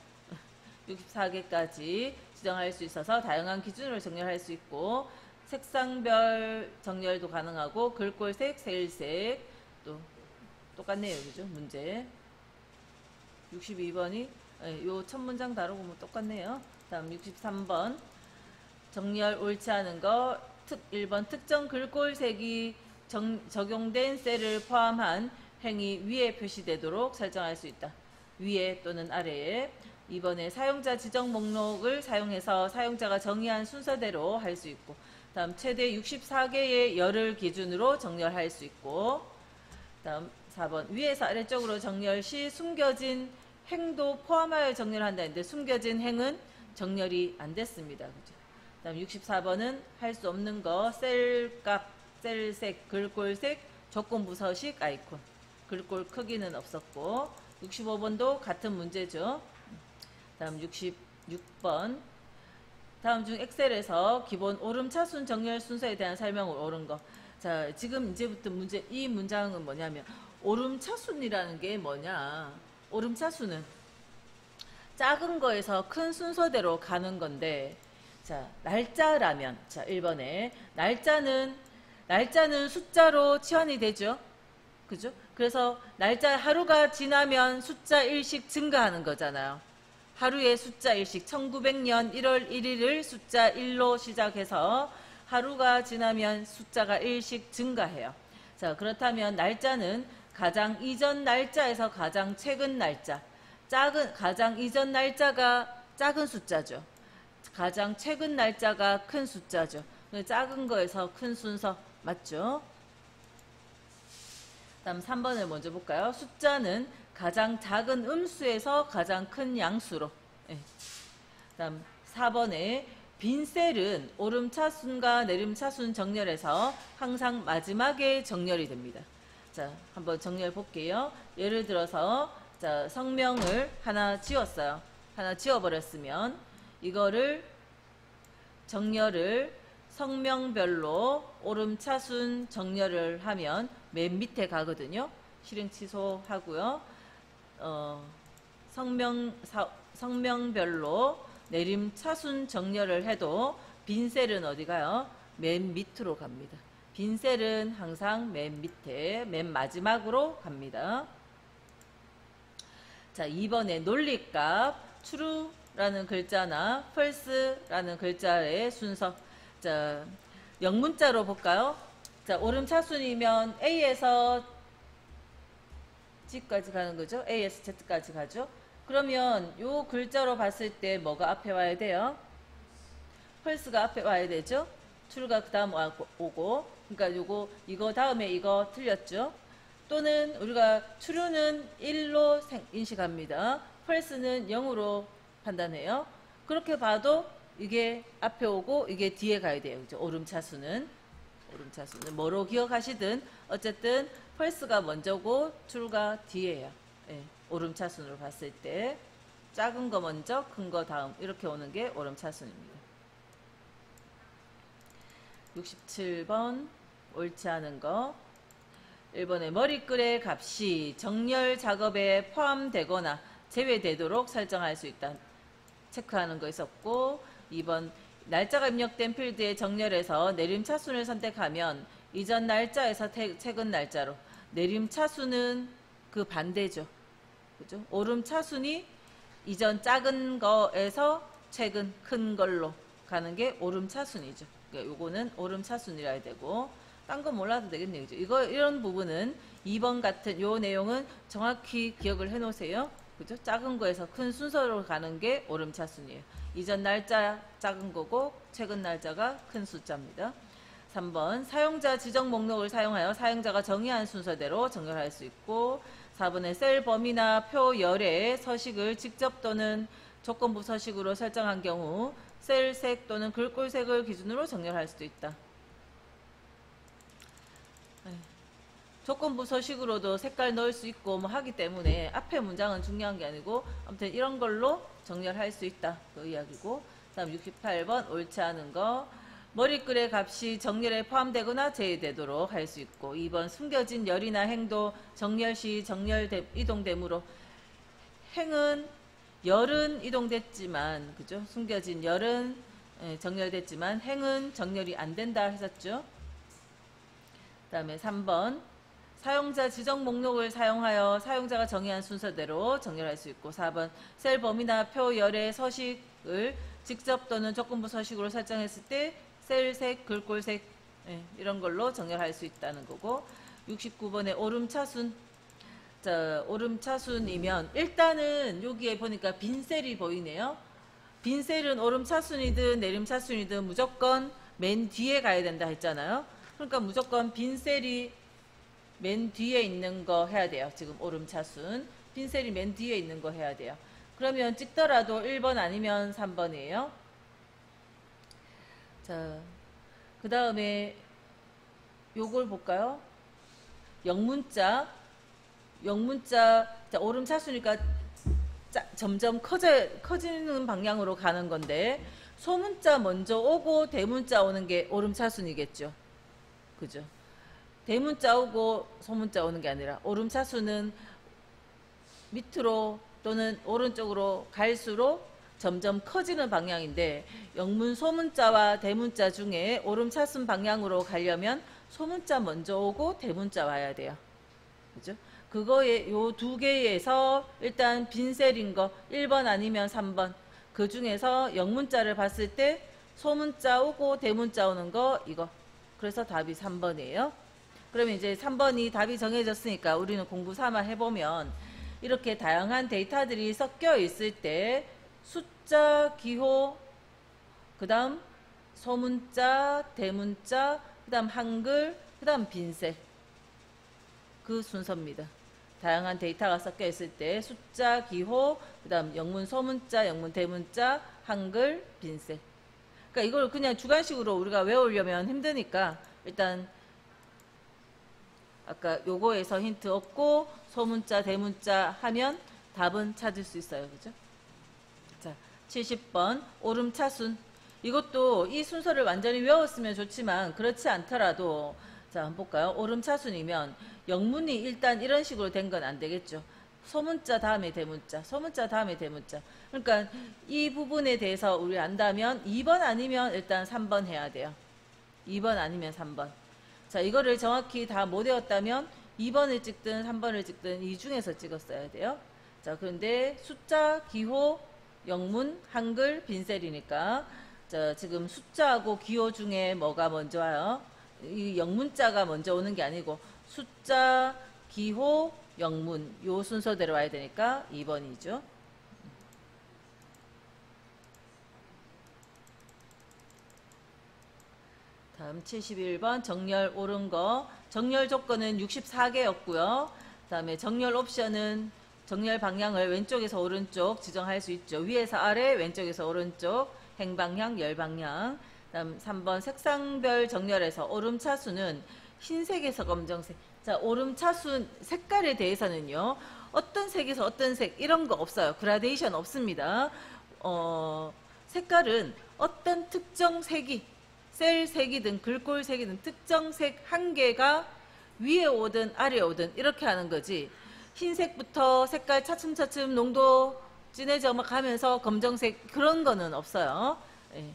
Speaker 1: 64개까지 지정할 수 있어서 다양한 기준으로 정렬할 수 있고, 색상별 정렬도 가능하고, 글꼴색, 세일색 또 똑같네요. 그죠? 문제 62번이 요 첫 문장 다르고 뭐 똑같네요. 다음 63번 정렬 옳지 않은 거. 1번 특정 글꼴색이 적용된 셀을 포함한 행이 위에 표시되도록 설정할 수 있다. 위에 또는 아래에. 2번에 사용자 지정 목록을 사용해서 사용자가 정의한 순서대로 할 수 있고, 다음 최대 64개의 열을 기준으로 정렬할 수 있고, 다음 4번 위에서 아래쪽으로 정렬 시 숨겨진 행도 포함하여 정렬한다 했는데 숨겨진 행은 정렬이 안 됐습니다. 그죠? 다음 64번은 할 수 없는 거. 셀값, 셀색, 글꼴색, 조건부 서식, 아이콘. 글꼴 크기는 없었고. 65번도 같은 문제죠. 다음 66번. 다음 중 엑셀에서 기본 오름차순 정렬 순서에 대한 설명을 옳은 거. 자, 지금 이제부터 문제, 이 문장은 뭐냐면, 오름차순이라는 게 뭐냐. 오름차순은 작은 거에서 큰 순서대로 가는 건데, 자, 날짜라면, 자, 1번에, 날짜는 숫자로 치환이 되죠. 그죠? 그래서 날짜 하루가 지나면 숫자 1씩 증가하는 거잖아요. 하루의 숫자 1씩 1900년 1월 1일을 숫자 1로 시작해서 하루가 지나면 숫자가 1씩 증가해요. 자, 그렇다면 날짜는 가장 이전 날짜에서 가장 최근 날짜, 가장 이전 날짜가 작은 숫자죠. 가장 최근 날짜가 큰 숫자죠. 작은 거에서 큰 순서 맞죠? 다음 3번을 먼저 볼까요? 숫자는 가장 작은 음수에서 가장 큰 양수로. 네. 다음 4번에 빈 셀은 오름차순과 내림차순 정렬에서 항상 마지막에 정렬이 됩니다. 자, 한번 정렬 볼게요. 예를 들어서 자, 성명을 하나 지웠어요. 하나 지워버렸으면 이거를 정렬을 성명별로 오름차순 정렬을 하면 맨 밑에 가거든요. 실행 취소하고요. 성명별로 내림차순 정렬을 해도 빈 셀은 어디 가요? 맨 밑으로 갑니다. 빈 셀은 항상 맨 밑에, 맨 마지막으로 갑니다. 자, 2번에 논리값, true라는 글자나 false라는 글자의 순서. 자, 영문자로 볼까요? 자, 오름차순이면 A에서 G까지 가는 거죠. A에서 Z까지 가죠. 그러면 요 글자로 봤을 때 뭐가 앞에 와야 돼요? false가 앞에 와야 되죠. true가 그 다음 오고. 그러니까 이거 다음에 이거 틀렸죠. 또는 우리가 true는 1로 인식합니다. false는 0으로 판단해요. 그렇게 봐도 이게 앞에 오고 이게 뒤에 가야 돼요. 그죠? 오름차순은 뭐로 기억하시든 어쨌든 false가 먼저고 true가 뒤에요. 네, 오름차순으로 봤을 때 작은 거 먼저 큰 거 다음 이렇게 오는 게 오름차순입니다. 67번 옳지 않은 거. 1번에 머리글의 값이 정렬 작업에 포함되거나 제외되도록 설정할 수 있다. 체크하는 거 있었고, 2번 날짜가 입력된 필드의 정렬에서 내림차순을 선택하면 이전 날짜에서 최근 날짜로. 내림차순은 그 반대죠. 그죠? 오름차순이 이전 작은 거에서 최근 큰 걸로 가는 게 오름차순이죠. 그러니까 요거는 오름차순이라 해야 되고, 딴 거 몰라도 되겠네요. 그죠? 이런 부분은 2번 같은 요 내용은 정확히 기억을 해 놓으세요. 그죠? 작은 거에서 큰 순서로 가는 게 오름차순이에요. 이전 날짜 작은 거고 최근 날짜가 큰 숫자입니다. 3번 사용자 지정 목록을 사용하여 사용자가 정의한 순서대로 정렬할 수 있고, 4번에 셀 범위나 표 열의 서식을 직접 또는 조건부 서식으로 설정한 경우 셀 색 또는 글꼴색을 기준으로 정렬할 수도 있다. 조건부 서식으로도 색깔 넣을 수 있고 뭐 하기 때문에 앞에 문장은 중요한 게 아니고 아무튼 이런 걸로 정렬할 수 있다 그 이야기고, 다음 68번 옳지 않은 거. 머리글의 값이 정렬에 포함되거나 제외되도록 할 수 있고 2번 숨겨진 열이나 행도 정렬시 이동되므로 행은 열은 이동됐지만 그죠? 숨겨진 열은 정렬됐지만 행은 정렬이 안 된다 했었죠. 그 다음에 3번 사용자 지정 목록을 사용하여 사용자가 정의한 순서대로 정렬할 수 있고 4번 셀 범위나 표 열의 서식을 직접 또는 조건부 서식으로 설정했을 때 셀색, 글꼴색 이런 걸로 정렬할 수 있다는 거고 69번에 오름차순. 자, 오름차순이면 일단은 여기에 보니까 빈 셀이 보이네요. 빈 셀은 오름차순이든 내림차순이든 무조건 맨 뒤에 가야 된다 했잖아요. 그러니까 무조건 빈 셀이 맨 뒤에 있는 거 해야 돼요. 지금 오름차순 빈 셀이 맨 뒤에 있는 거 해야 돼요. 그러면 찍더라도 1번 아니면 3번이에요. 자, 그 다음에 요걸 볼까요? 영문자, 자, 오름차수니까 점점 커지는 방향으로 가는 건데, 소문자 먼저 오고 대문자 오는 게 오름차순이겠죠. 그죠? 대문자 오고 소문자 오는 게 아니라, 오름차순은 밑으로 또는 오른쪽으로 갈수록 점점 커지는 방향인데 영문 소문자와 대문자 중에 오름차순 방향으로 가려면 소문자 먼저 오고 대문자 와야 돼요. 그죠? 그거에 요 두 개에서 일단 빈셀인 거 1번 아니면 3번 그 중에서 영문자를 봤을 때 소문자 오고 대문자 오는 거 이거. 그래서 답이 3번이에요. 그러면 이제 3번이 답이 정해졌으니까 우리는 공부 삼아 해보면 이렇게 다양한 데이터들이 섞여 있을 때 숫자, 기호, 그 다음 소문자, 대문자, 그 다음 한글, 그 다음 빈셀. 그 순서입니다. 다양한 데이터가 섞여 있을 때 숫자, 기호, 그 다음 영문 소문자, 영문 대문자, 한글, 빈셀. 그러니까 이걸 그냥 주관식으로 우리가 외우려면 힘드니까 일단 아까 요거에서 힌트 얻고 소문자, 대문자 하면 답은 찾을 수 있어요. 그죠? 자, 70번 오름차순. 이것도 이 순서를 완전히 외웠으면 좋지만 그렇지 않더라도 자, 한번 볼까요? 오름차순이면 영문이 일단 이런 식으로 된 건 안 되겠죠. 소문자 다음에 대문자, 소문자 다음에 대문자. 그러니까 이 부분에 대해서 우리 안다면 2번 아니면 일단 3번 해야 돼요. 2번 아니면 3번. 자, 이거를 정확히 다 못 외웠다면 2번을 찍든 3번을 찍든 이 중에서 찍었어야 돼요. 자, 그런데 숫자, 기호, 영문, 한글, 빈셀이니까 자, 지금 숫자하고 기호 중에 뭐가 먼저 와요? 이 영문자가 먼저 오는 게 아니고 숫자, 기호, 영문 요 순서대로 와야 되니까 2번이죠. 다음 71번 정렬 옳은 거. 정렬 조건은 64개였고요. 다음에 정렬 옵션은 정렬 방향을 왼쪽에서 오른쪽 지정할 수 있죠. 위에서 아래, 왼쪽에서 오른쪽, 행방향, 열방향. 다음 3번 색상별 정렬에서 오름차순은 흰색에서 검정색. 자, 오름차순 색깔에 대해서는요. 어떤 색에서 어떤 색 이런 거 없어요. 그라데이션 없습니다. 색깔은 어떤 특정 색이 셀 색이든 글꼴 색이든 특정 색 한 개가 위에 오든 아래에 오든 이렇게 하는 거지. 흰색부터 색깔 차츰차츰 농도 진해져 가면서 검정색 그런 거는 없어요. 예.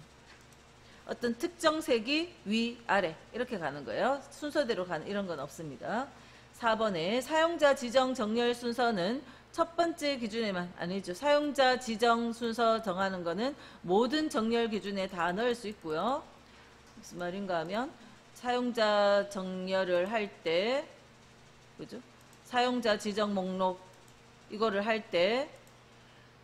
Speaker 1: 어떤 특정 색이 위, 아래 이렇게 가는 거예요. 순서대로 가는 이런 건 없습니다. 4번에 사용자 지정 정렬 순서는 첫 번째 기준에만 아니죠. 사용자 지정 순서 정하는 거는 모든 정렬 기준에 다 넣을 수 있고요. 무슨 말인가 하면 사용자 정렬을 할 때 그죠? 사용자 지정 목록 이거를 할 때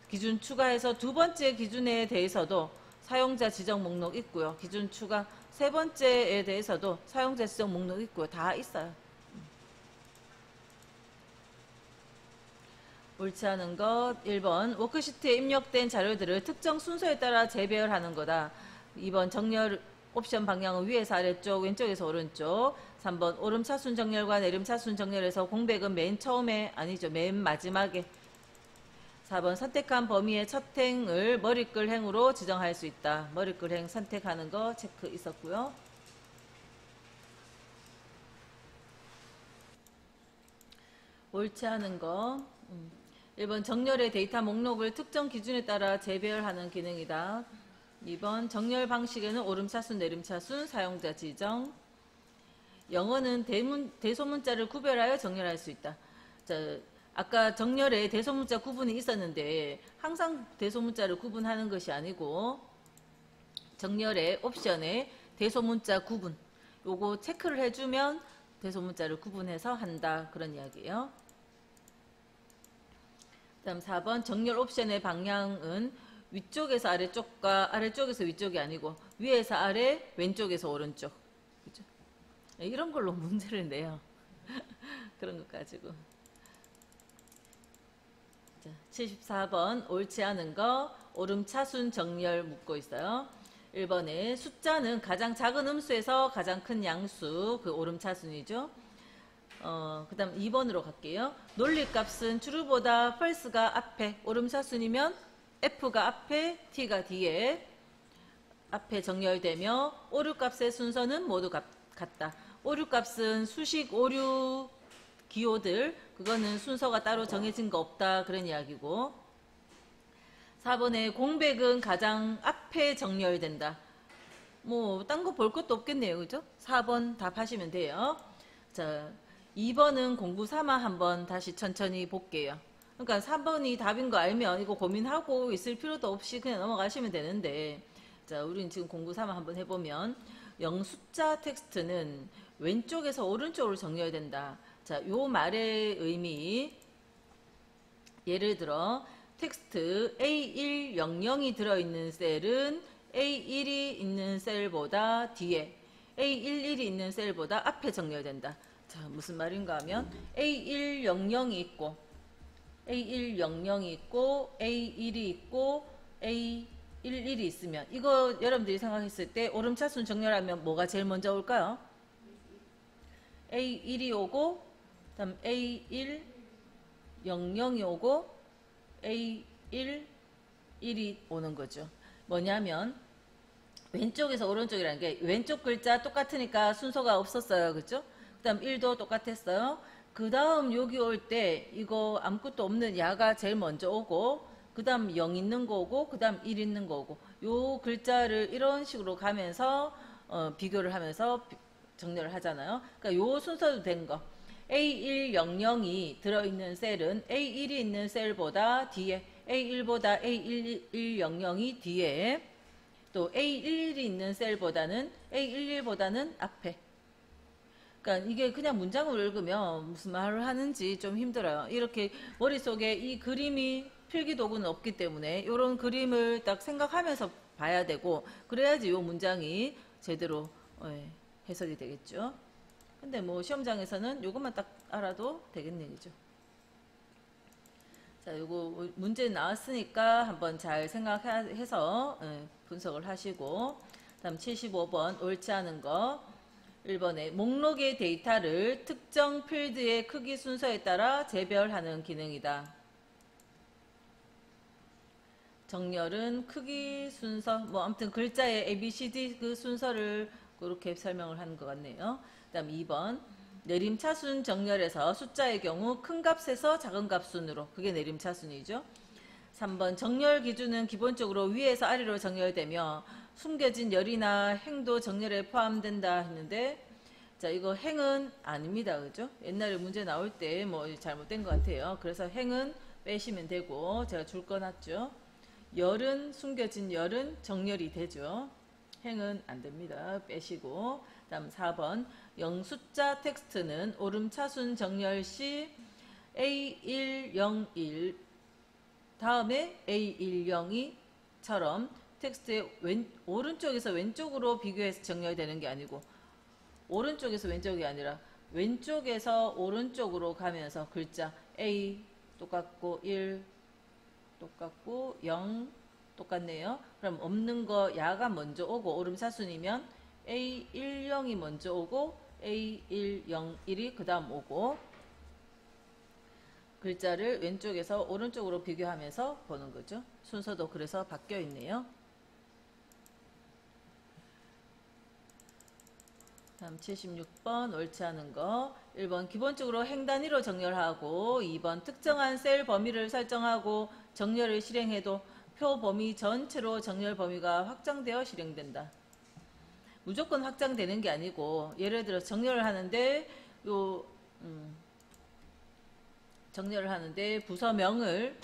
Speaker 1: 기준 추가해서 두 번째 기준에 대해서도 사용자 지정 목록 있고요. 기준 추가 세 번째에 대해서도 사용자 지정 목록 있고요. 다 있어요. 옳지 않은 것 1번 워크시트에 입력된 자료들을 특정 순서에 따라 재배열하는 거다. 2번 정렬 옵션 방향은 위에서 아래쪽, 왼쪽에서 오른쪽. 3번 오름차순 정렬과 내림차순 정렬에서 공백은 맨 처음에 아니죠. 맨 마지막에. 4번 선택한 범위의 첫 행을 머리글 행으로 지정할 수 있다. 머리글 행 선택하는 거 체크 있었고요. 옳지 않은 거 1번 정렬의 데이터 목록을 특정 기준에 따라 재배열하는 기능이다. 2번 정렬 방식에는 오름차순, 내림차순, 사용자 지정. 영어는 대소문자를 구별하여 정렬할 수 있다. 자, 아까 정렬에 대소문자 구분이 있었는데 항상 대소문자를 구분하는 것이 아니고 정렬의 옵션에 대소문자 구분 요거 체크를 해주면 대소문자를 구분해서 한다. 그런 이야기예요. 다음 4번 정렬 옵션의 방향은 위쪽에서 아래쪽과 아래쪽에서 위쪽이 아니고 위에서 아래, 왼쪽에서 오른쪽. 그죠? 이런 걸로 문제를 내요. 그런 것 가지고. 자, 74번 옳지 않은 거 오름차순 정렬 묻고 있어요. 1번에 숫자는 가장 작은 음수에서 가장 큰 양수, 그 오름차순이죠. 그 다음 2번으로 갈게요. 논리값은 true보다 false가 앞에, 오름차순이면 f가 앞에, t가 뒤에 앞에 정렬되며 오류값의 순서는 모두 같다. 오류값은 수식 오류 기호들, 그거는 순서가 따로 정해진 거 없다. 그런 이야기고. 4번에 공백은 가장 앞에 정렬된다. 뭐 딴 거 볼 것도 없겠네요. 그죠? 4번 답하시면 돼요. 자, 2번은 공부 삼아 한번 다시 천천히 볼게요. 그러니까 3번이 답인 거 알면 이거 고민하고 있을 필요도 없이 그냥 넘어가시면 되는데, 자, 우리는 지금 공부 삼아 한번 해보면 영숫자 텍스트는 왼쪽에서 오른쪽으로 정렬된다. 자, 요 말의 의미, 예를 들어 텍스트 A100이 들어있는 셀은 A1이 있는 셀보다 뒤에, A11이 있는 셀보다 앞에 정렬된다. 자, 무슨 말인가 하면 A100이 있고 A100이 있고 A1이 있고 A11이 있으면 이거 여러분들이 생각했을 때 오름차순 정렬하면 뭐가 제일 먼저 올까요? A1이 오고 그다음 A100이 오고 A11이 오는 거죠. 뭐냐면 왼쪽에서 오른쪽이라는 게 왼쪽 글자 똑같으니까 순서가 없었어요. 그죠? 그 다음 1도 똑같았어요. 그 다음 여기 올 때 이거 아무것도 없는 야가 제일 먼저 오고 그 다음 0 있는 거고 그 다음 1 있는 거고 요 글자를 이런 식으로 가면서 비교를 하면서 정렬을 하잖아요. 그러니까 요 순서도 된 거. A100이 들어있는 셀은 A1이 있는 셀보다 뒤에, A1보다 A1100이 뒤에, 또 A11이 있는 셀보다는 A11보다는 앞에. 그러니까 이게 그냥 문장을 읽으면 무슨 말을 하는지 좀 힘들어요. 이렇게 머릿속에 이 그림이 필기도구는 없기 때문에 이런 그림을 딱 생각하면서 봐야 되고 그래야지 이 문장이 제대로 해석이 되겠죠. 근데 뭐 시험장에서는 이것만 딱 알아도 되겠네, 그죠? 자, 요거 문제 나왔으니까 한번 잘 생각해서 분석을 하시고, 다음 75번 옳지 않은 거 1번에 목록의 데이터를 특정 필드의 크기 순서에 따라 재별하는 기능이다. 정렬은 크기 순서, 뭐 아무튼 글자의 ABCD 그 순서를 그렇게 설명을 하는 것 같네요. 그 다음 2번 내림차순 정렬에서 숫자의 경우 큰 값에서 작은 값 순으로, 그게 내림차순이죠. 3번 정렬 기준은 기본적으로 위에서 아래로 정렬되며 숨겨진 열이나 행도 정렬에 포함된다 했는데, 자, 이거 행은 아닙니다. 그죠? 옛날에 문제 나올 때 뭐 잘못된 것 같아요. 그래서 행은 빼시면 되고, 제가 줄 거 놨죠. 열은, 숨겨진 열은 정렬이 되죠. 행은 안 됩니다. 빼시고. 다음 4번 영숫자 텍스트는 오름차순 정렬 시 A101 다음에 A102처럼 텍스트의 오른쪽에서 왼쪽으로 비교해서 정렬되는 게 아니고, 오른쪽에서 왼쪽이 아니라 왼쪽에서 오른쪽으로 가면서 글자 A 똑같고 1 똑같고 0 똑같네요. 그럼 없는 거 야가 먼저 오고, 오름차순이면 A10이 먼저 오고 A101이 그 다음 오고, 글자를 왼쪽에서 오른쪽으로 비교하면서 보는 거죠. 순서도 그래서 바뀌어 있네요. 다음 76번 옳지 않은 거. 1번 기본적으로 행 단위로 정렬하고, 2번 특정한 셀 범위를 설정하고 정렬을 실행해도 표 범위 전체로 정렬 범위가 확장되어 실행된다. 무조건 확장되는 게 아니고, 예를 들어 정렬을 하는데 정렬을 하는데 부서명을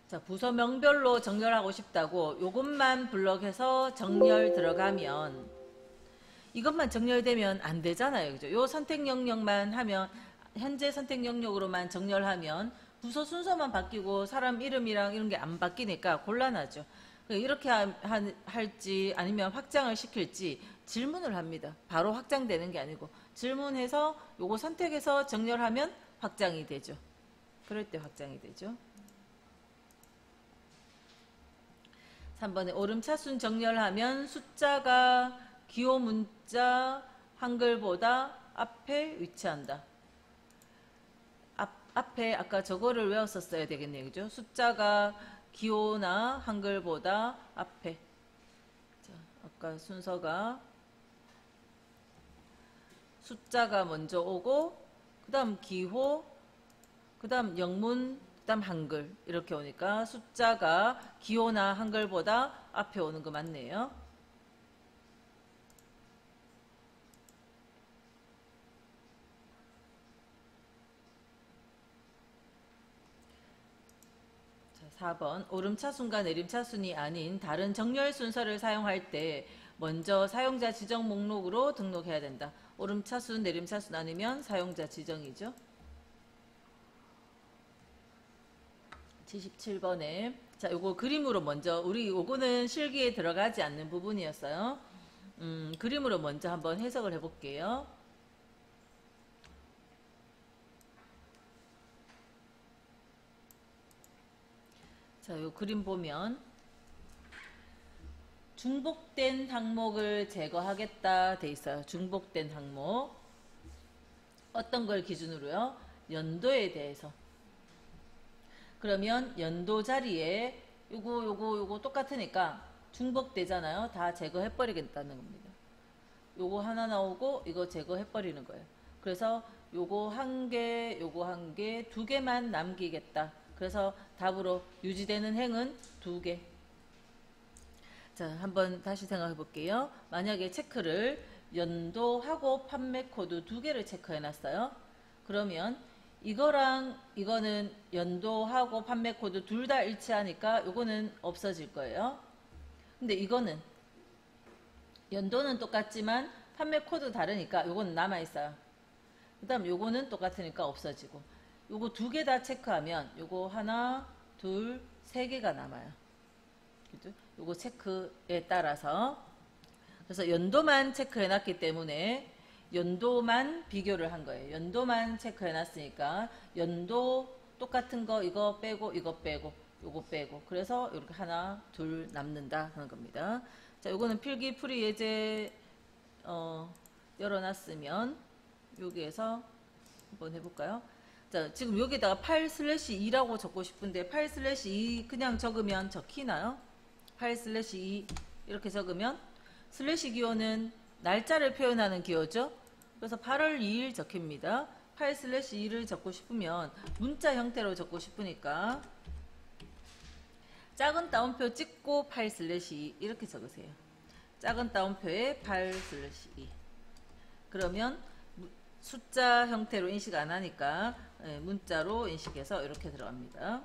Speaker 1: 자, 부서명별로 정렬하고 싶다고 요것만 블럭해서 정렬 들어가면 이것만 정렬되면 안 되잖아요. 그죠? 요 선택 영역만 하면, 현재 선택 영역으로만 정렬하면 부서 순서만 바뀌고 사람 이름이랑 이런 게 안 바뀌니까 곤란하죠. 이렇게 할지 아니면 확장을 시킬지 질문을 합니다. 바로 확장되는 게 아니고 질문해서 요거 선택해서 정렬하면 확장이 되죠. 그럴 때 확장이 되죠. 3번에 오름차순 정렬하면 숫자가 기호 문자 한글보다 앞에 위치한다. 앞에 아까 저거를 외웠었어야 되겠네요. 그죠? 숫자가 기호나 한글보다 앞에. 자, 아까 순서가 숫자가 먼저 오고, 그 다음 기호, 그 다음 영문, 그 다음 한글. 이렇게 오니까 숫자가 기호나 한글보다 앞에 오는 거 맞네요. 자, 4번 오름차순과 내림차순이 아닌 다른 정렬 순서를 사용할 때 먼저 사용자 지정 목록으로 등록해야 된다. 오름차순, 내림차순 아니면 사용자 지정이죠. 77번에 자, 요거 그림으로 먼저, 우리 요거는 실기에 들어가지 않는 부분이었어요. 그림으로 먼저 한번 해석을 해볼게요. 자, 요 그림 보면 중복된 항목을 제거하겠다 돼 있어요. 중복된 항목. 어떤 걸 기준으로요? 연도에 대해서. 그러면 연도 자리에 요거 똑같으니까 중복되잖아요. 다 제거해 버리겠다는 겁니다. 요거 하나 나오고 이거 제거해 버리는 거예요. 그래서 요거 한 개, 요거 한 개, 두 개만 남기겠다. 그래서 답으로 유지되는 행은 2개. 자, 한번 다시 생각해 볼게요. 만약에 체크를 연도하고 판매 코드 2개를 체크해 놨어요. 그러면 이거랑 이거는 연도하고 판매 코드 둘 다 일치하니까 요거는 없어질 거예요. 근데 이거는 연도는 똑같지만 판매 코드 다르니까 요거는 남아 있어요. 그 다음 요거는 똑같으니까 없어지고, 요거 2개 다 체크하면 요거 하나, 둘, 3개가 남아요. 그죠? 요거 체크에 따라서. 그래서 연도만 체크해 놨기 때문에 연도만 비교를 한 거예요. 연도만 체크해 놨으니까 연도 똑같은 거 이거 빼고 이거 빼고 요거 빼고, 그래서 이렇게 하나 둘 남는다 하는 겁니다. 자, 요거는 필기 풀이 예제 열어놨으면 여기에서 한번 해볼까요? 자, 지금 여기다가 8/2라고 적고 싶은데 8/2 그냥 적으면 적히나요? 8/2 이렇게 적으면 슬래시 기호는 날짜를 표현하는 기호죠. 그래서 8월 2일 적힙니다. 8/2를 적고 싶으면 문자 형태로 적고 싶으니까 작은 따옴표 찍고 8/2 이렇게 적으세요. 작은 따옴표에 8/2. 그러면 숫자 형태로 인식 안 하니까 문자로 인식해서 이렇게 들어갑니다.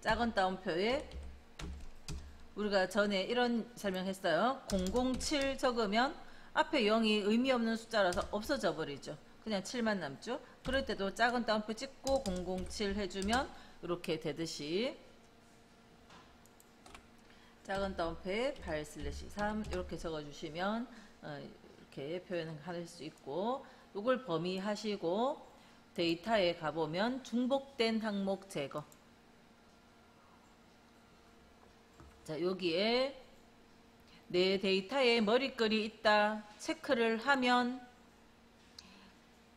Speaker 1: 작은 따옴표에 우리가 전에 이런 설명했어요. 007 적으면 앞에 0이 의미 없는 숫자라서 없어져 버리죠. 그냥 7만 남죠. 그럴 때도 작은 따옴표 찍고 007 해주면 이렇게 되듯이 작은 따옴표에 8/3 이렇게 적어주시면 이렇게 표현할 수 있고, 이걸 범위하시고 데이터에 가보면 중복된 항목 제거. 자, 여기에 내 데이터에 머리글이 있다 체크를 하면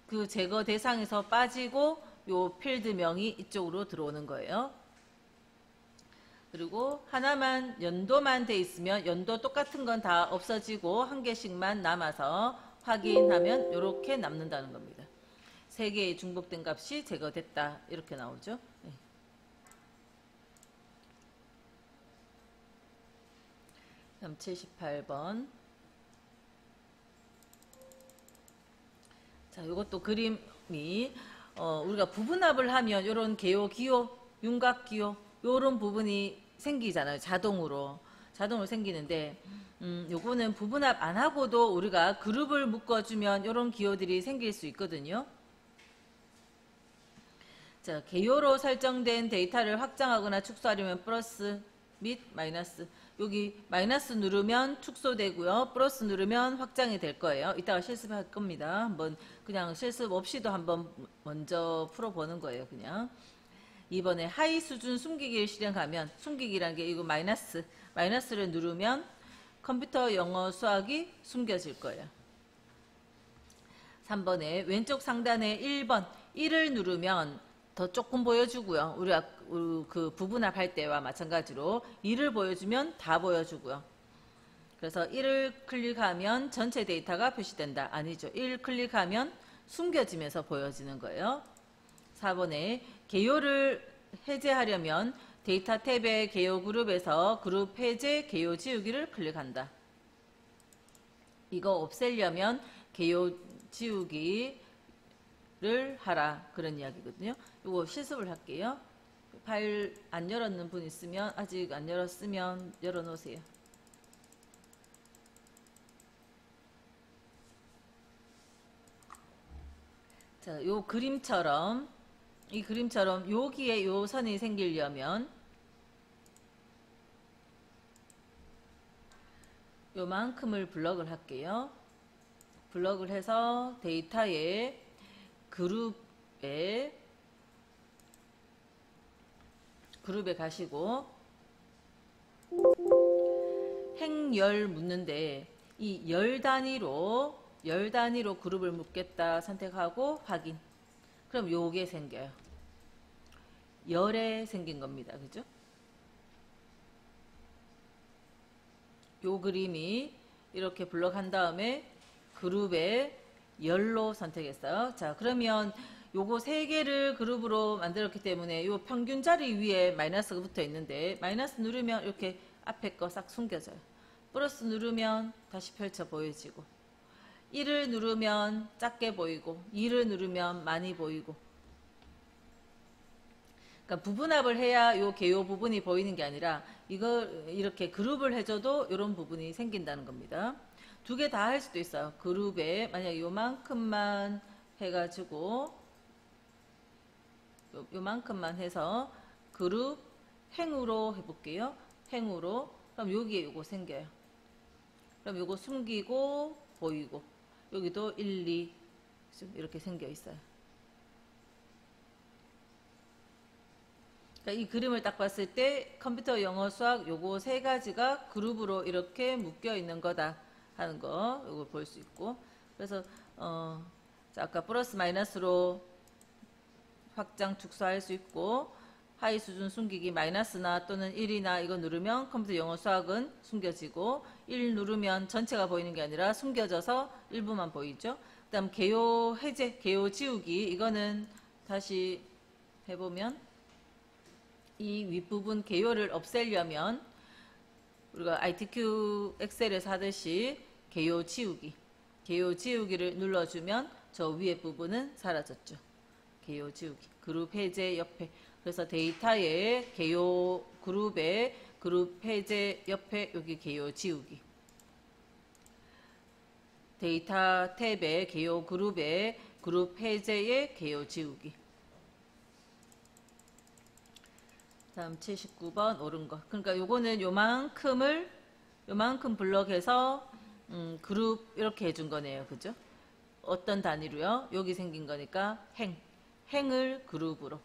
Speaker 1: 그 제거 대상에서 빠지고 요 필드명이 이쪽으로 들어오는 거예요. 그리고 하나만 연도만 돼 있으면 연도 똑같은 건 다 없어지고 한 개씩만 남아서 확인하면 이렇게 남는다는 겁니다. 3개의 중복된 값이 제거됐다 이렇게 나오죠. 네. 다음 78번. 자, 이것도 그림이 우리가 부분합을 하면 이런 개요, 기요, 윤곽, 기요 이런 부분이 생기잖아요. 자동으로 생기는데 요거는 부분합 안 하고도 우리가 그룹을 묶어주면 이런 기호들이 생길 수 있거든요. 자, 개요로 설정된 데이터를 확장하거나 축소하려면 플러스 및 마이너스. 여기 마이너스 누르면 축소되고요. 플러스 누르면 확장이 될 거예요. 이따가 실습할 겁니다. 한번 그냥 실습 없이도 한번 먼저 풀어보는 거예요. 그냥. 이번에 하이 수준 숨기기를 실행하면 숨기기라는 게 이거 마이너스를 누르면 컴퓨터 영어 수학이 숨겨질 거예요. 3번에 왼쪽 상단에 1번 1을 누르면 더 조금 보여주고요. 우리가 그 부분합 할 때와 마찬가지로 1을 보여주면 다 보여주고요. 그래서 1을 클릭하면 전체 데이터가 표시된다. 아니죠. 1 클릭하면 숨겨지면서 보여지는 거예요. 4번에 개요를 해제하려면 데이터 탭의 개요 그룹에서 그룹 해제 개요 지우기를 클릭한다. 이거 없애려면 개요 지우기를 하라 그런 이야기거든요. 이거 실습을 할게요. 파일 안 열었는 분 있으면 아직 안 열었으면 열어놓으세요. 자, 요 그림처럼 이 그림처럼 여기에 요 선이 생기려면 요만큼을 블럭을 할게요. 블럭을 해서 데이터에 그룹에 가시고 행열 묻는데 이 열 단위로 그룹을 묶겠다 선택하고 확인. 그럼 요게 생겨요. 열에 생긴 겁니다. 그죠? 요 그림이 이렇게 블럭한 다음에 그룹에 열로 선택했어요. 자, 그러면 요거 3개를 그룹으로 만들었기 때문에 요 평균 자리 위에 마이너스가 붙어 있는데 마이너스 누르면 이렇게 앞에 거 싹 숨겨져요. 플러스 누르면 다시 펼쳐 보여지고 1을 누르면 작게 보이고 2를 누르면 많이 보이고. 그러니까 부분합을 해야 요 개요 부분이 보이는 게 아니라 이걸 이렇게 그룹을 해줘도 이런 부분이 생긴다는 겁니다. 2개 다 할 수도 있어요. 그룹에 만약 요만큼만 해가지고 요만큼만 해서 그룹 행으로 해볼게요. 행으로. 그럼 여기에 요거 생겨요. 그럼 요거 숨기고 보이고 여기도 1, 2 이렇게 생겨 있어요. 그러니까 이 그림을 딱 봤을 때 컴퓨터 영어 수학 요거 3가지가 그룹으로 이렇게 묶여 있는 거다 하는 거 요걸 볼 수 있고. 그래서 자, 아까 플러스 마이너스로 확장 축소할 수 있고 하이 수준 숨기기 마이너스나 또는 1이나 이거 누르면 컴퓨터 영어 수학은 숨겨지고 1 누르면 전체가 보이는 게 아니라 숨겨져서 일부만 보이죠. 그 다음 개요 해제, 개요 지우기 이거는 다시 해보면 이 윗부분 개요를 없애려면 우리가 ITQ 엑셀에서 하듯이 개요 지우기를 눌러주면 저 위에 부분은 사라졌죠. 개요 지우기, 그룹 해제 옆에. 그래서 데이터에 개요 그룹에 그룹 해제 옆에 여기 개요 지우기. 데이터 탭에 개요 그룹에 그룹 해제에 개요 지우기. 다음 79번 옳은 거. 그러니까 요거는 요만큼 블럭해서 그룹 이렇게 해준 거네요. 그죠? 어떤 단위로요? 여기 생긴 거니까 행을 그룹으로.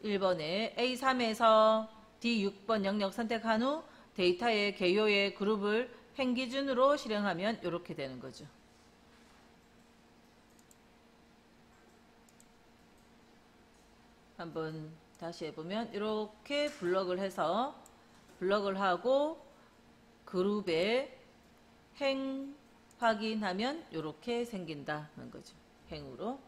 Speaker 1: 1번에 A3에서 D6번 영역 선택한 후 데이터의 개요의 그룹을 행 기준으로 실행하면 이렇게 되는 거죠. 한번 다시 해보면 이렇게 블럭을 해서 블럭을 하고 그룹에 행 확인하면 이렇게 생긴다는 거죠. 행으로.